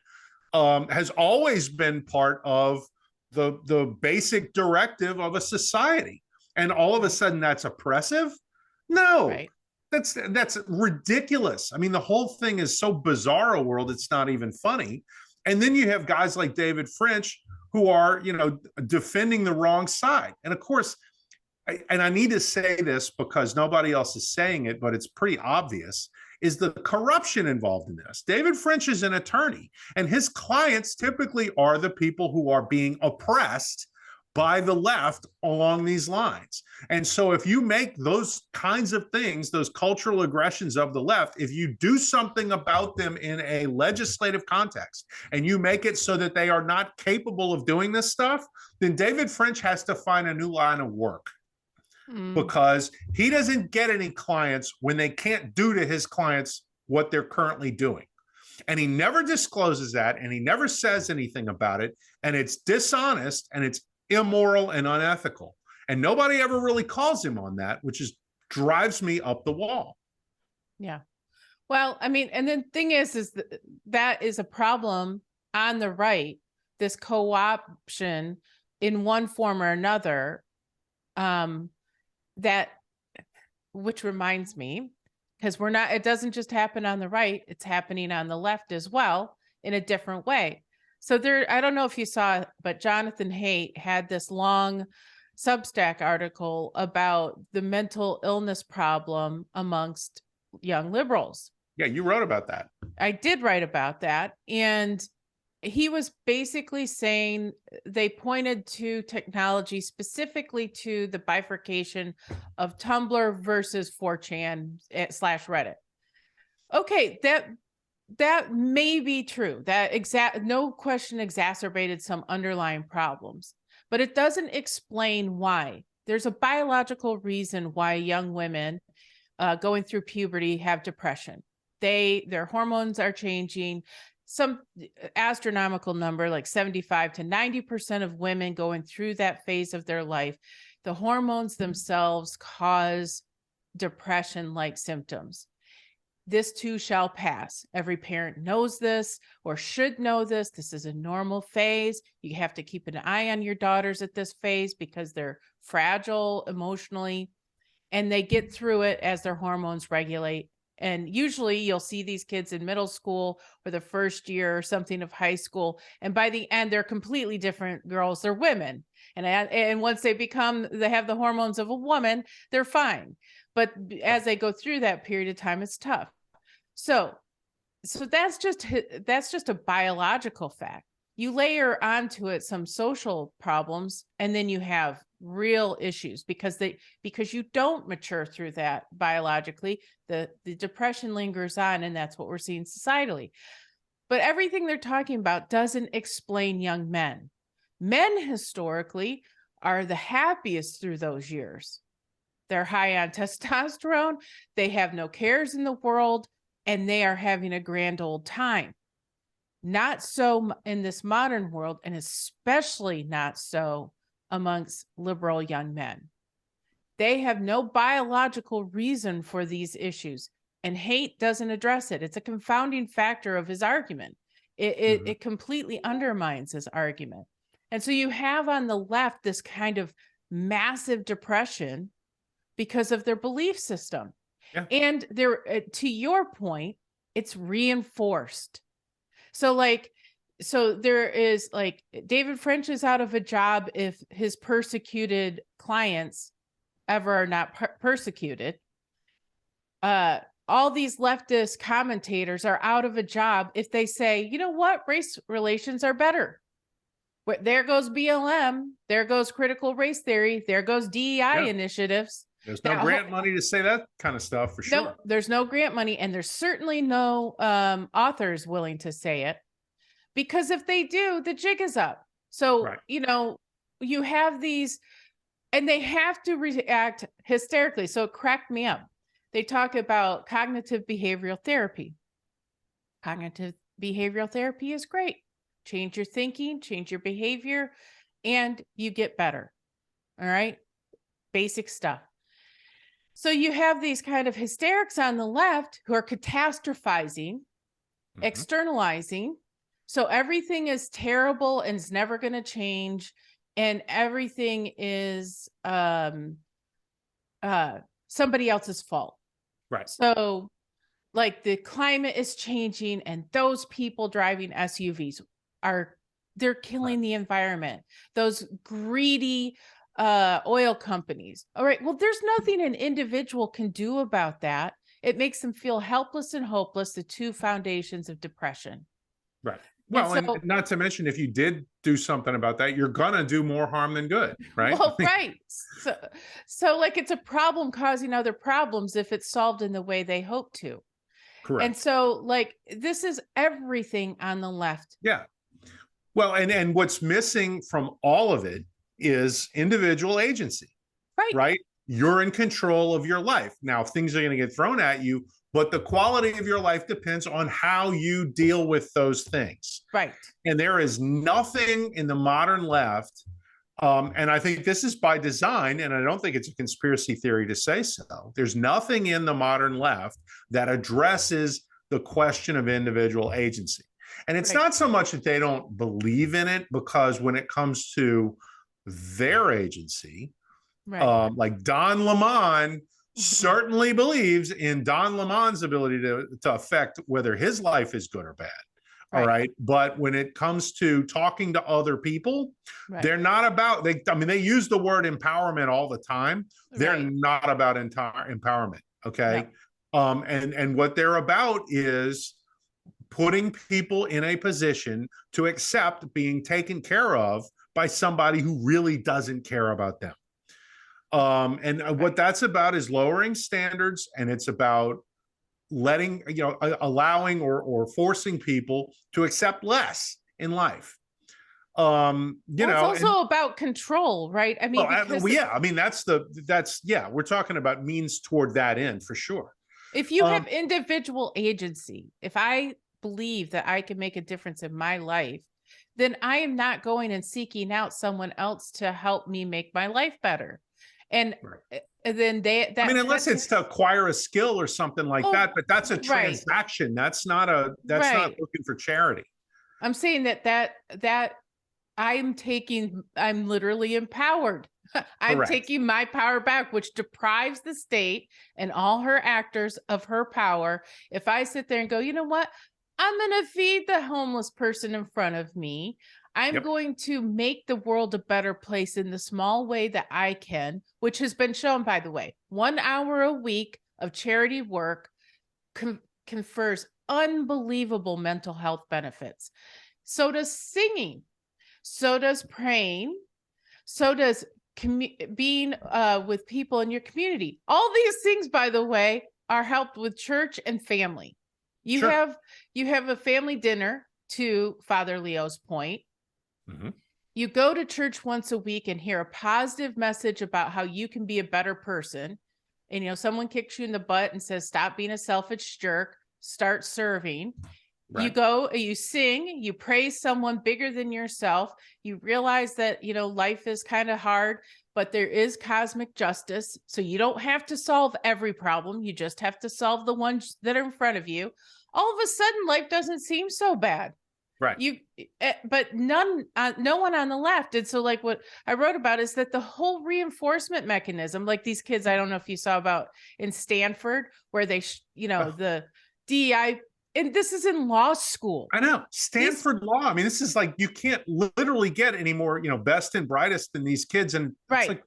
has always been part of the basic directive of a society. And all of a sudden that's oppressive? No. Right. That's ridiculous. I mean, the whole thing is so bizarre a world, it's not even funny. And then you have guys like David French who are, defending the wrong side. And of course, I need to say this because nobody else is saying it, but it's pretty obvious, is the corruption involved in this. David French is an attorney, and his clients typically are the people who are being oppressed by the left along these lines. And so if you make those kinds of things, those cultural aggressions of the left, if you do something about them in a legislative context and you make it so that they are not capable of doing this stuff, then David French has to find a new line of work. Because he doesn't get any clients when they can't do to his clients what they're currently doing. And he never discloses that, and he never says anything about it. And it's dishonest, and it's immoral and unethical. And nobody ever really calls him on that, which drives me up the wall. Yeah. Well, I mean, and the thing is that is a problem on the right, this co-option in one form or another, which reminds me, because it doesn't just happen on the right, it's happening on the left as well in a different way. So I don't know if you saw, but Jonathan Haidt had this long Substack article about the mental illness problem amongst young liberals. Yeah, you wrote about that. I did write about that. And he was basically saying they pointed to technology, specifically to the bifurcation of Tumblr versus 4chan / Reddit. Okay, that may be true. That no question exacerbated some underlying problems, but it doesn't explain why. There's a biological reason why young women going through puberty have depression. Their hormones are changing. Some astronomical number, like 75 to 90% of women going through that phase of their life, the hormones themselves cause depression-like symptoms. This too shall pass. Every parent knows this or should know this. This is a normal phase. You have to keep an eye on your daughters at this phase because they're fragile emotionally, and they get through it as their hormones regulate. And usually you'll see these kids in middle school or the first year or something of high school. And by the end, they're completely different girls. They're women. And once they have the hormones of a woman, they're fine. But as they go through that period of time, it's tough. So that's just a biological fact. You layer onto it some social problems, and then you have real issues because you don't mature through that biologically. The depression lingers on, and that's what we're seeing societally. But everything they're talking about doesn't explain young men. Men historically are the happiest through those years. They're high on testosterone, they have no cares in the world, and they are having a grand old time. Not so in this modern world, and especially not so amongst liberal young men. They have no biological reason for these issues, and Haidt doesn't address it. It's a confounding factor of his argument. It completely undermines his argument. And so you have on the left this kind of massive depression because of their belief system. Yeah. And to your point, it's reinforced. So there is David French is out of a job if his persecuted clients ever are not persecuted. All these leftist commentators are out of a job if they say, you know what, race relations are better. There goes BLM, there goes critical race theory, there goes DEI initiatives. There's no grant money to say that kind of stuff for sure. No, there's no grant money, and there's certainly no authors willing to say it, because if they do, the jig is up. So, you have these, and they have to react hysterically. So it cracked me up. They talk about cognitive behavioral therapy. Cognitive behavioral therapy is great. Change your thinking, change your behavior, and you get better. All right? Basic stuff. So you have these kind of hysterics on the left who are catastrophizing, externalizing. So everything is terrible and is never going to change. And everything is somebody else's fault. Right. So the climate is changing, and those people driving SUVs they're killing the environment. Those greedy oil companies. All right. Well, there's nothing an individual can do about that. It makes them feel helpless and hopeless, the two foundations of depression. Right. Well, and not to mention, if you did do something about that, you're going to do more harm than good, right? Well, right. So it's a problem causing other problems if it's solved in the way they hope to. Correct. And so this is everything on the left. Yeah. Well, and what's missing from all of it is individual agency, right? You're in control of your life. Now, things are going to get thrown at you, but the quality of your life depends on how you deal with those things. Right. And there is nothing in the modern left, and I think this is by design, and I don't think it's a conspiracy theory to say so. There's nothing in the modern left that addresses the question of individual agency. And it's not so much that they don't believe in it, because when it comes to their agency, like Don Lemon certainly believes in Don Lemon's ability to affect whether his life is good or bad. All right. But when it comes to talking to other people, they're not about, they use the word empowerment all the time. They're not about empowerment. Okay. No. And what they're about is putting people in a position to accept being taken care of by somebody who really doesn't care about them. And what that's about is lowering standards, and it's about allowing or forcing people to accept less in life. You know, it's also about control, right? I mean, well, yeah, I mean, yeah, we're talking about means toward that end for sure. if you have individual agency, if I believe that I can make a difference in my life, then I am not going and seeking out someone else to help me make my life better. And then I mean, unless it's to acquire a skill or something like that, but that's a transaction. That's not not looking for charity. I'm saying that I'm literally empowered. I'm taking my power back, which deprives the state and all her actors of her power. If I sit there and go, you know what? I'm going to feed the homeless person in front of me. I'm going to make the world a better place in the small way that I can, which has been shown, by the way. 1 hour a week of charity work confers unbelievable mental health benefits. So does singing. So does praying. So does being with people in your community. All these things, by the way, are helped with church and family. You have a family dinner, to Father Leo's point. Mm-hmm. You go to church once a week and hear a positive message about how you can be a better person. And, you know, someone kicks you in the butt and says, stop being a selfish jerk, start serving. You go, you sing, you praise someone bigger than yourself. You realize that, you know, life is kind of hard, but there is cosmic justice. So you don't have to solve every problem. You just have to solve the ones that are in front of you. All of a sudden, life doesn't seem so bad. Right. But no one on the left. And so like what I wrote about is that the whole reinforcement mechanism, like these kids, I don't know if you saw about in Stanford, where they, the DEI, and this is in law school. I know. Stanford law. I mean, this is like, you can't literally get any more, best and brightest than these kids. And it's like,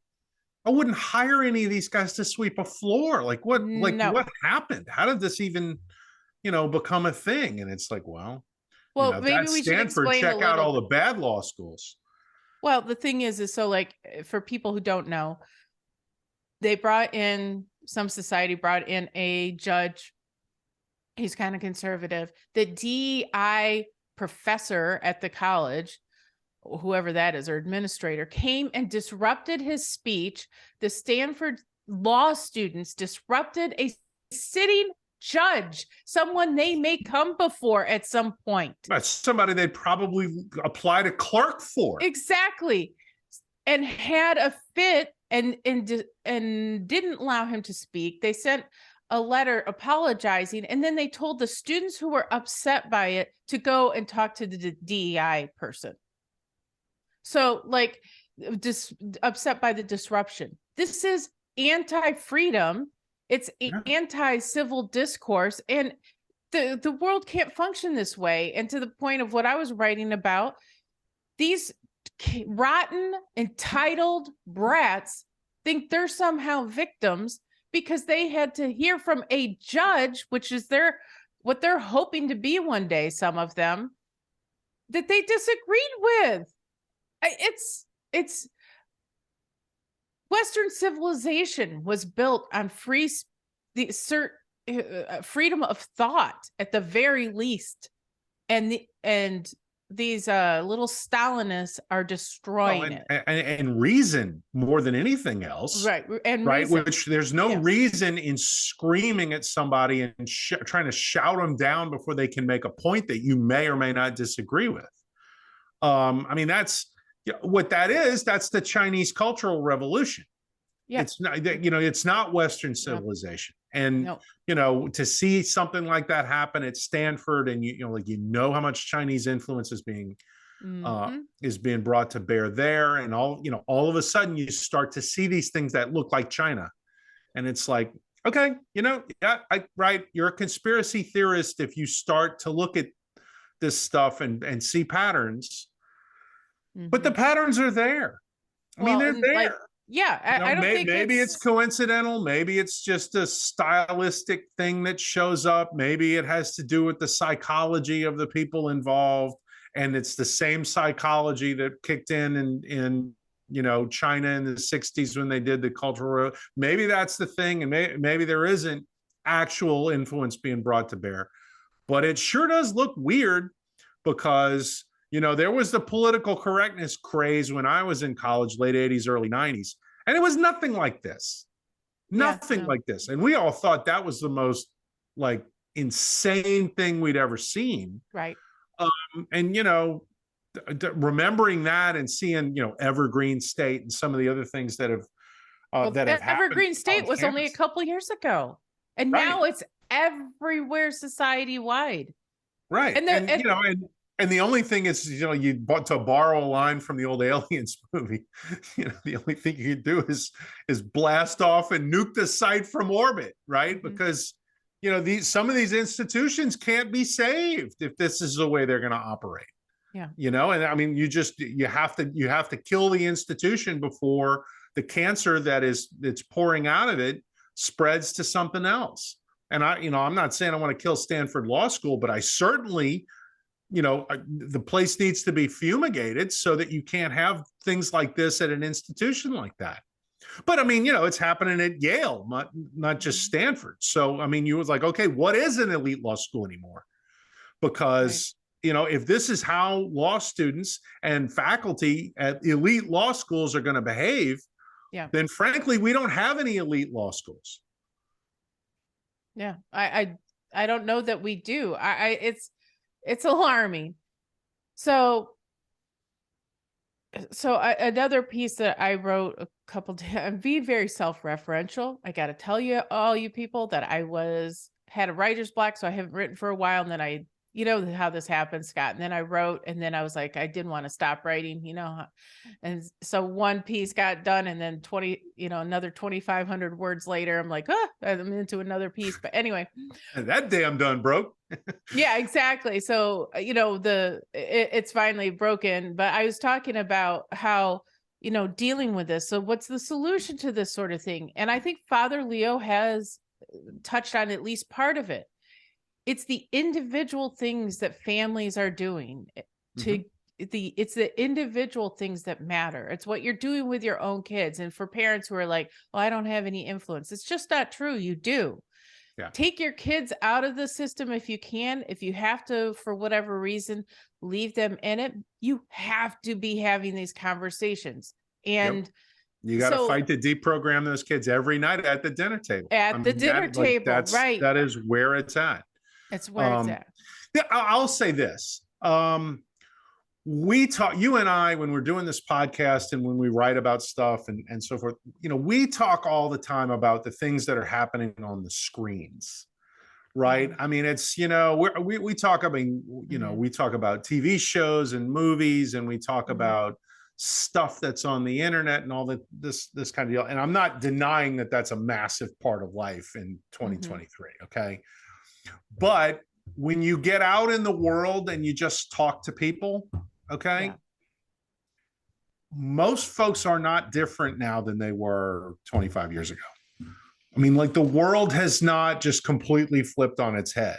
I wouldn't hire any of these guys to sweep a floor. Like what happened? How did this even, become a thing? And it's like, well, maybe we should explain check out all the bad law schools. Well, the thing is so like, for people who don't know, some society brought in a judge. He's kind of conservative. The DEI professor at the college, whoever that is, or administrator, came and disrupted his speech. The Stanford law students disrupted a sitting judge, someone they may come before at some point. That's somebody they'd probably apply to clerk for. Exactly. And had a fit and didn't allow him to speak. They sent a letter apologizing, and then they told the students who were upset by it to go and talk to the DEI person. So like upset by the disruption. This is anti-freedom. It's anti-civil discourse, and the world can't function this way. And to the point of what I was writing about, these rotten, entitled brats think they're somehow victims because they had to hear from a judge, which is what they're hoping to be one day, some of them, that they disagreed with. It's Western civilization was built on freedom of thought at the very least. And these little Stalinists are destroying it. And reason more than anything else. Right. And reason. Which there's no reason in screaming at somebody and trying to shout them down before they can make a point that you may or may not disagree with. I mean, that's what that is. That's the Chinese Cultural Revolution. Yeah. It's not, it's not Western civilization. And, to see something like that happen at Stanford, and, how much Chinese influence is being brought to bear there. And all of a sudden you start to see these things that look like China. And it's like, okay, you're a conspiracy theorist if you start to look at this stuff and see patterns, but the patterns are there. I mean, they're there. I don't think maybe it's coincidental. Maybe it's just a stylistic thing that shows up. Maybe it has to do with the psychology of the people involved. And it's the same psychology that kicked in China in the 60s when they did the cultural. Maybe that's the thing. And maybe there isn't actual influence being brought to bear. But it sure does look weird because There was the political correctness craze when I was in college, late 80s, early 90s, and it was nothing like this. Nothing like this. And we all thought that was the most like insane thing we'd ever seen. Right. And, remembering that and seeing, Evergreen State and some of the other things that have happened. Evergreen State was only a couple years ago, and now it's everywhere, society wide. Right. And the only thing is, you bought to borrow a line from the old Aliens movie. The only thing you can do is blast off and nuke the site from orbit, right? Mm-hmm. Because some of these institutions can't be saved if this is the way they're going to operate. Yeah. And I mean, you have to kill the institution before the cancer that's pouring out of it spreads to something else. And I'm not saying I want to kill Stanford Law School, but I certainly, the place needs to be fumigated so that you can't have things like this at an institution like that. But I mean, it's happening at Yale, not just Stanford. So, I mean, you was like, okay, what is an elite law school anymore? Because, if this is how law students and faculty at elite law schools are going to behave, then frankly, we don't have any elite law schools. Yeah, I don't know that we do. It's alarming. So another piece that I wrote a couple days, I'm being very self-referential. I got to tell you, all you people, that I had a writer's block, so I haven't written for a while. And then you know how this happens, Scott. And then I wrote, and then I was like, I didn't want to stop writing, and so one piece got done, and then another 2,500 words later, I'm like, I'm into another piece. But anyway, that damn done broke. Yeah, exactly. So, it's finally broken, but I was talking about how, dealing with this. So what's the solution to this sort of thing? And I think Father Leo has touched on at least part of it. It's the individual things that families are doing it's the individual things that matter. It's what you're doing with your own kids. And for parents who are like, well, I don't have any influence. It's just not true. You do. Yeah. Take your kids out of the system if you can. If you have to, for whatever reason, leave them in it, you have to be having these conversations. And you got to fight to deprogram those kids every night at the dinner table. Right. That is where it's at. It's where it's at. Yeah, I'll say this. We talk, you and I, when we're doing this podcast and when we write about stuff and so forth, we talk all the time about the things that are happening on the screens, right? I mean, it's, we talk, we talk about TV shows and movies, and we talk about stuff that's on the internet and all this kind of deal. And I'm not denying that that's a massive part of life in 2023. Okay. But when you get out in the world and you just talk to people, most folks are not different now than they were 25 years ago. I mean, like, the world has not just completely flipped on its head.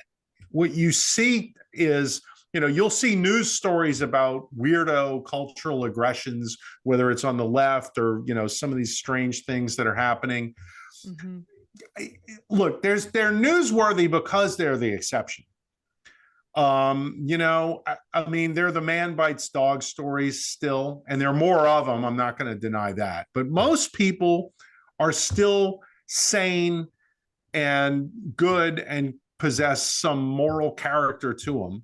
What you see is, you'll see news stories about weirdo cultural aggressions, whether it's on the left or, some of these strange things that are happening. Look, they're newsworthy because they're the exception. I mean, they're the man bites dog stories still, and there are more of them. I'm not going to deny that. But most people are still sane and good and possess some moral character to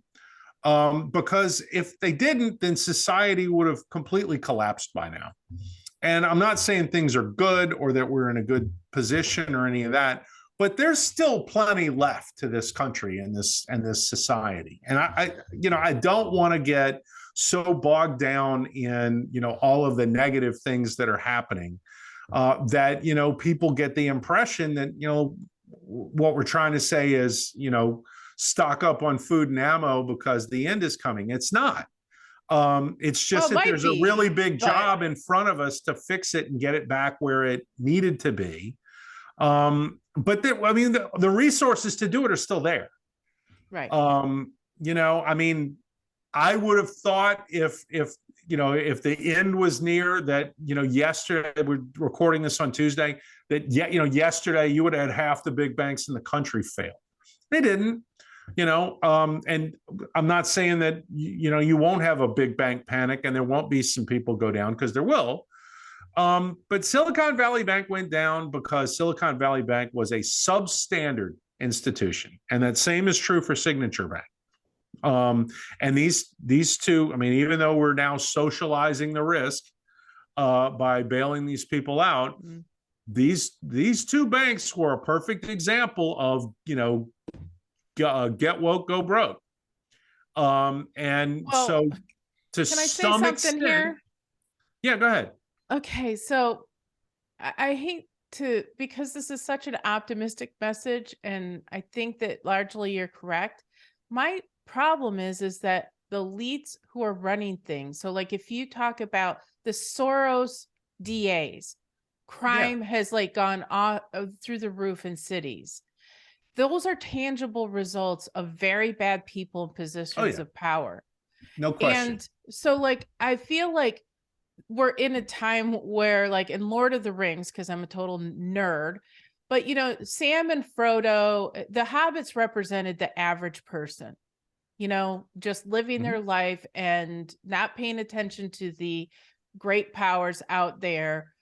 them. Because if they didn't, then society would have completely collapsed by now. And I'm not saying things are good or that we're in a good position or any of that, but there's still plenty left to this country and this society. And I don't want to get so bogged down in, all of the negative things that are happening, that, people get the impression that, what we're trying to say is, stock up on food and ammo because the end is coming. It's not. It's just that there's a really big job in front of us to fix it and get it back where it needed to be. But the resources to do it are still there. Right. I mean, I would have thought if the end was near, that, yesterday, we're recording this on Tuesday, that, yesterday you would have had half the big banks in the country fail. They didn't. And I'm not saying that, you won't have a big bank panic and there won't be some people go down, because there will. But Silicon Valley Bank went down because Silicon Valley Bank was a substandard institution. And that same is true for Signature Bank. And these two, I mean, even though we're now socializing the risk by bailing these people out, these two banks were a perfect example of, get woke, go broke. And Well, so to can I say some something extent, here? Yeah, go ahead. Okay, so I hate to, because this is such an optimistic message, and I think that largely you're correct. My problem is that the elites who are running things, so like if you talk about the Soros DAs, crime has like gone off through the roof in cities. Those are tangible results of very bad people in positions of power. No question. And so like I feel like we're in a time where, like in Lord of the Rings, because I'm a total nerd, but Sam and Frodo, the hobbits represented the average person, just living their life and not paying attention to the great powers out there,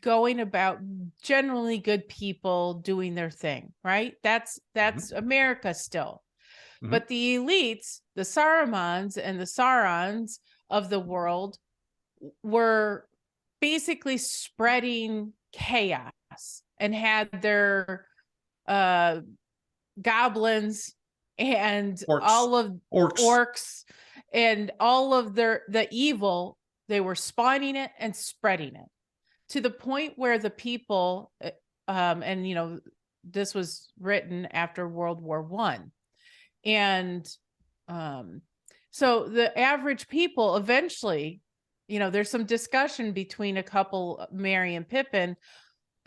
going about generally good people doing their thing, right? That's America still. But the elites, the Sarumans and the Saurons of the world, were basically spreading chaos and had their goblins and all of orcs and all of the evil. They were spawning it and spreading it to the point where the people, and this was written after World War I, and so the average people eventually, there's some discussion between a couple, Merry and Pippin,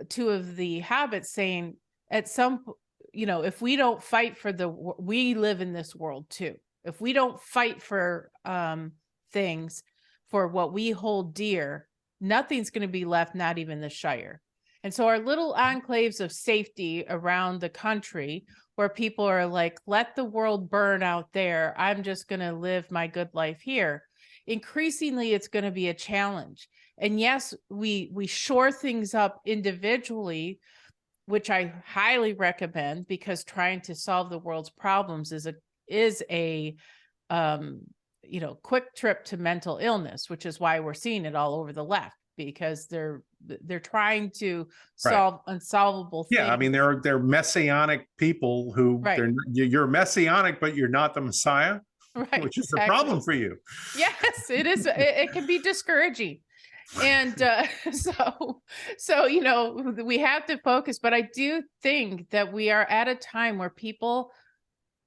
two of the hobbits, saying at some, if we don't fight for we live in this world too. If we don't fight for things, for what we hold dear, nothing's going to be left, not even the Shire. And so our little enclaves of safety around the country, where people are like, let the world burn out there, I'm just going to live my good life here. Increasingly, it's going to be a challenge. And yes, we shore things up individually, which I highly recommend, because trying to solve the world's problems is a quick trip to mental illness, which is why we're seeing it all over the left, because they're trying to solve unsolvable things. Yeah, I mean, they're messianic people who you're messianic, but you're not the Messiah. Right, which is a problem for you. Yes, it is. It can be discouraging. And so we have to focus. But I do think that we are at a time where people,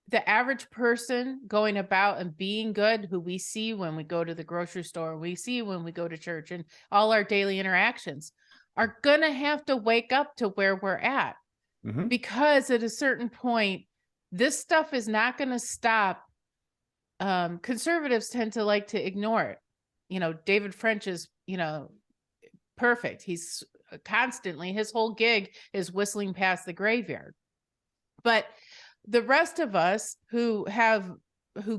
the average person going about and being good, who we see when we go to the grocery store, we see when we go to church, and all our daily interactions, are going to have to wake up to where we're at. Because at a certain point, this stuff is not going to stop. Conservatives tend to like to ignore it. David French is, perfect. He's constantly, his whole gig is whistling past the graveyard. But the rest of us who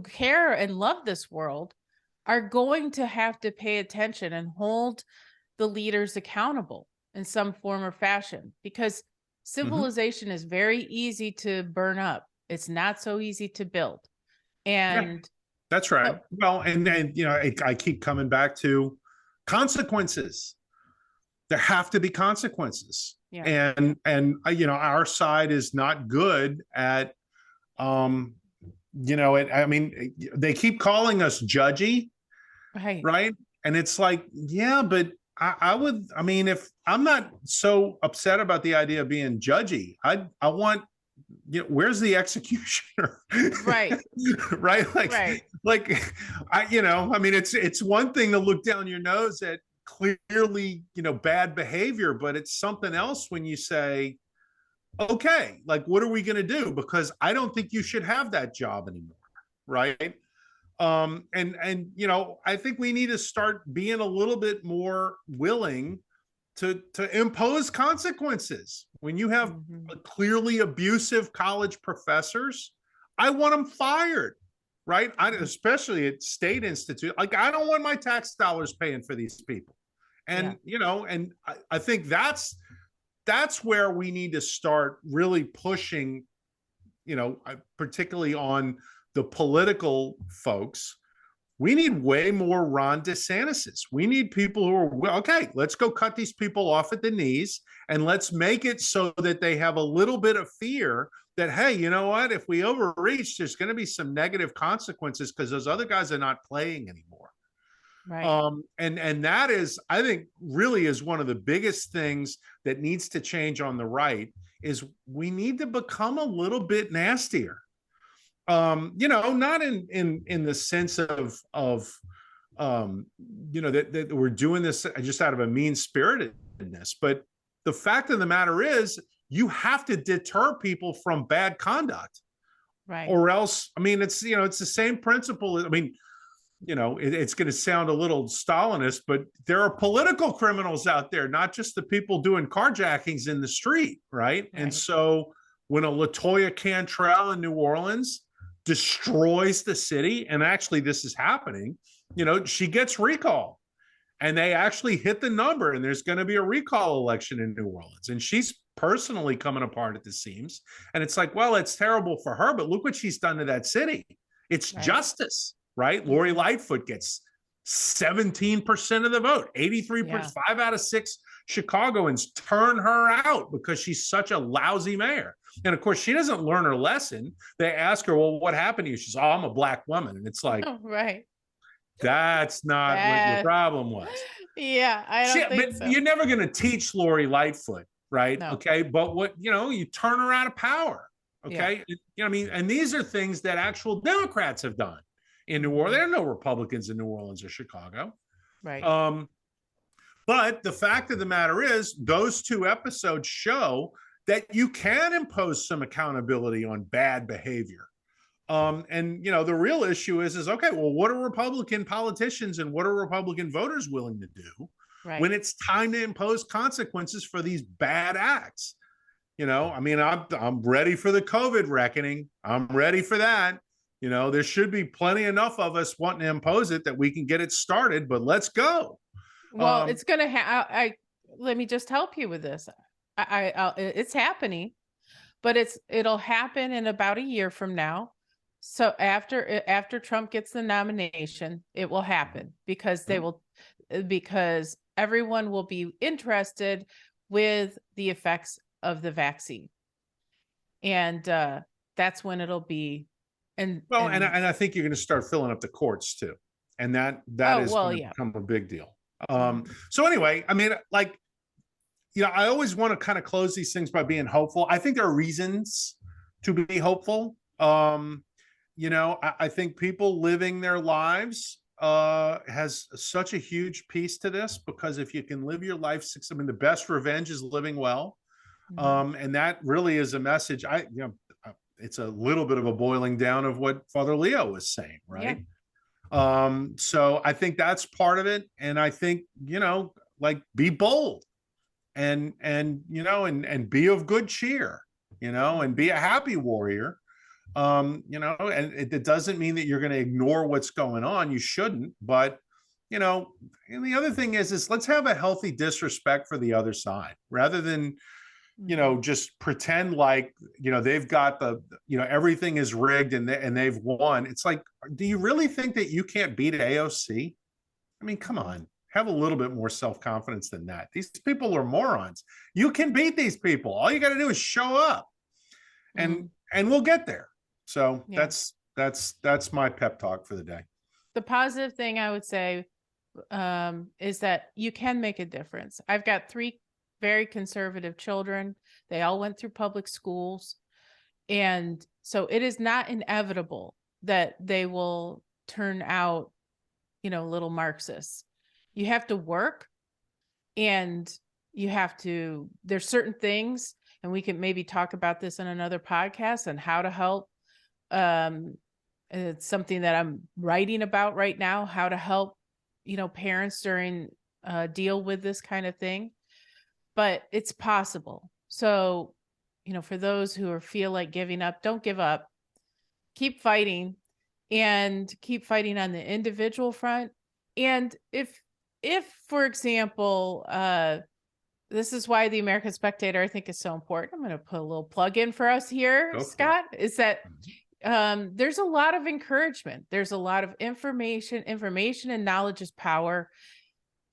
care and love this world are going to have to pay attention and hold the leaders accountable in some form or fashion, because civilization is very easy to burn up. It's not so easy to build. And that's right. Well, and I keep coming back to consequences. There have to be consequences. And our side is not good at I mean, they keep calling us judgy, right? And it's like, but I mean, if I'm not so upset about the idea of being judgy, I want, where's the executioner? Right. Like, I mean, it's one thing to look down your nose at clearly, bad behavior, but it's something else when you say, okay, like, what are we going to do? Because I don't think you should have that job anymore. Right. I think we need to start being a little bit more willing to impose consequences. When you have clearly abusive college professors, I want them fired, right? Especially at state institute. Like, I don't want my tax dollars paying for these people. And, and I think that's where we need to start really pushing, particularly on the political folks. We need way more Ron DeSantis's. We need people who are, okay, let's go cut these people off at the knees and let's make it so that they have a little bit of fear that, hey, you know what? If we overreach, there's going to be some negative consequences because those other guys are not playing anymore. Right. And that is, I think, really is one of the biggest things that needs to change on the right is we need to become a little bit nastier. Not in the sense of that we're doing this just out of a mean spiritedness, but the fact of the matter is you have to deter people from bad conduct, right? Or else, I mean, it's it's the same principle. I mean, it's going to sound a little Stalinist, but there are political criminals out there, not just the people doing carjackings in the street, right? And so when a LaToya Cantrell in New Orleans destroys the city, and actually this is happening, she gets recalled and they actually hit the number and there's going to be a recall election in New Orleans and she's personally coming apart at the seams. And it's like, well, it's terrible for her, but look what she's done to that city. It's justice, right? Lori Lightfoot gets 17% of the vote, 83%, 5 out of 6 Chicagoans turn her out because she's such a lousy mayor. And of course, she doesn't learn her lesson. They ask her, well, what happened to you? She's, oh, I'm a black woman. And it's like, that's not what your problem was. Yeah, I don't think so. You're never going to teach Lori Lightfoot, right? No. Okay. But what, you turn her out of power. Okay. I mean, and these are things that actual Democrats have done in New Orleans. There are no Republicans in New Orleans or Chicago. Right. But the fact of the matter is, those 2 episodes show that you can impose some accountability on bad behavior. And the real issue is okay, well, what are Republican politicians and what are Republican voters willing to do when it's time to impose consequences for these bad acts? I mean, I'm ready for the COVID reckoning. I'm ready for that. There should be plenty enough of us wanting to impose it that we can get it started, but let's go. Well, it's going to let me just help you with this. It's happening, but it'll happen in about a year from now. So after Trump gets the nomination, it will happen because because everyone will be interested with the effects of the vaccine. And that's when it'll be. And I think you're going to start filling up the courts too. And that is going to become a big deal. So anyway, I mean, like, I always want to kind of close these things by being hopeful. I think there are reasons to be hopeful. I think people living their lives has such a huge piece to this, because if you can live your life, I mean, the best revenge is living well. And that really is a message. It's a little bit of a boiling down of what Father Leo was saying, right? So I think that's part of it. And I think, like, be bold and be of good cheer, and be a happy warrior. And it doesn't mean that you're going to ignore what's going on. You shouldn't, but, and the other thing is let's have a healthy disrespect for the other side rather than, just pretend like, they've got everything is rigged and they've won. It's like, do you really think that you can't beat AOC? I mean, come on, have a little bit more self-confidence than that. These people are morons. You can beat these people. All you got to do is show up and we'll get there. So that's my pep talk for the day. The positive thing I would say is that you can make a difference. I've got 3 very conservative children. They all went through public schools. And so it is not inevitable that they will turn out, little Marxists. You have to work, and there's certain things, and we can maybe talk about this in another podcast on how to help. It's something that I'm writing about right now, how to help, parents during deal with this kind of thing. But it's possible. So, for those who feel like giving up, don't give up. keep fighting, and keep fighting on the individual front. And if for example, this is why the American Spectator, I think, is so important. I'm going to put a little plug in for us here, Scott, is that there's a lot of encouragement. There's a lot of information and knowledge is power.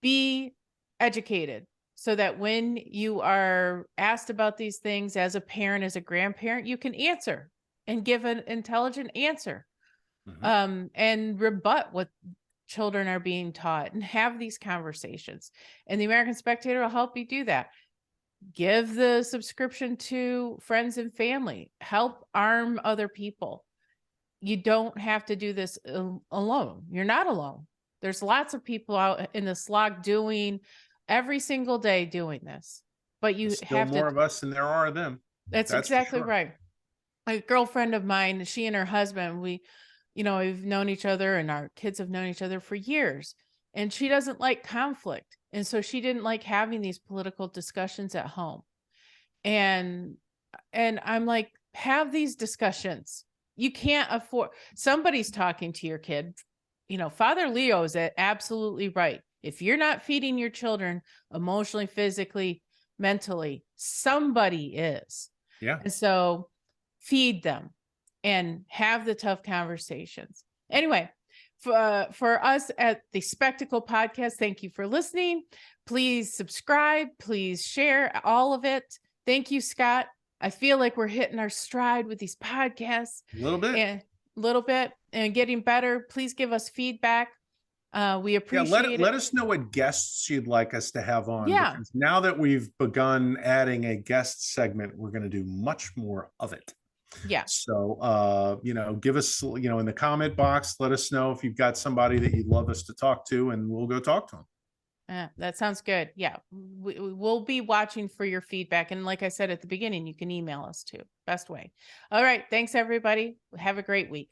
Be educated so that when you are asked about these things as a parent, as a grandparent, you can answer and give an intelligent answer, and rebut what children are being taught, and have these conversations. And the American Spectator will help you do that. Give the subscription to friends and family. Help arm other people. You don't have to do this alone. You're not alone. There's lots of people out in the slog doing every single day doing this. But you There's have more to. of us than there are of them. That's exactly right. A girlfriend of mine, she and her husband, we've known each other, and our kids have known each other for years. And she doesn't like conflict. And so she didn't like having these political discussions at home. And I'm like, have these discussions. You can't afford, somebody's talking to your kid. Father Leo is absolutely right. If you're not feeding your children emotionally, physically, mentally, somebody is. Yeah. And so feed them and have the tough conversations. Anyway, for us at the Spectacle Podcast, thank you for listening. Please subscribe. Please share all of it. Thank you, Scott. I feel like we're hitting our stride with these podcasts. A little bit. And getting better. Please give us feedback. We appreciate it. Let us know what guests you'd like us to have on. Yeah. Because now that we've begun adding a guest segment, we're going to do much more of it. Yeah. So, give us, in the comment box, let us know if you've got somebody that you'd love us to talk to, and we'll go talk to them. That sounds good. Yeah. We'll be watching for your feedback. And like I said at the beginning, you can email us too. Best way. All right. Thanks, everybody. Have a great week.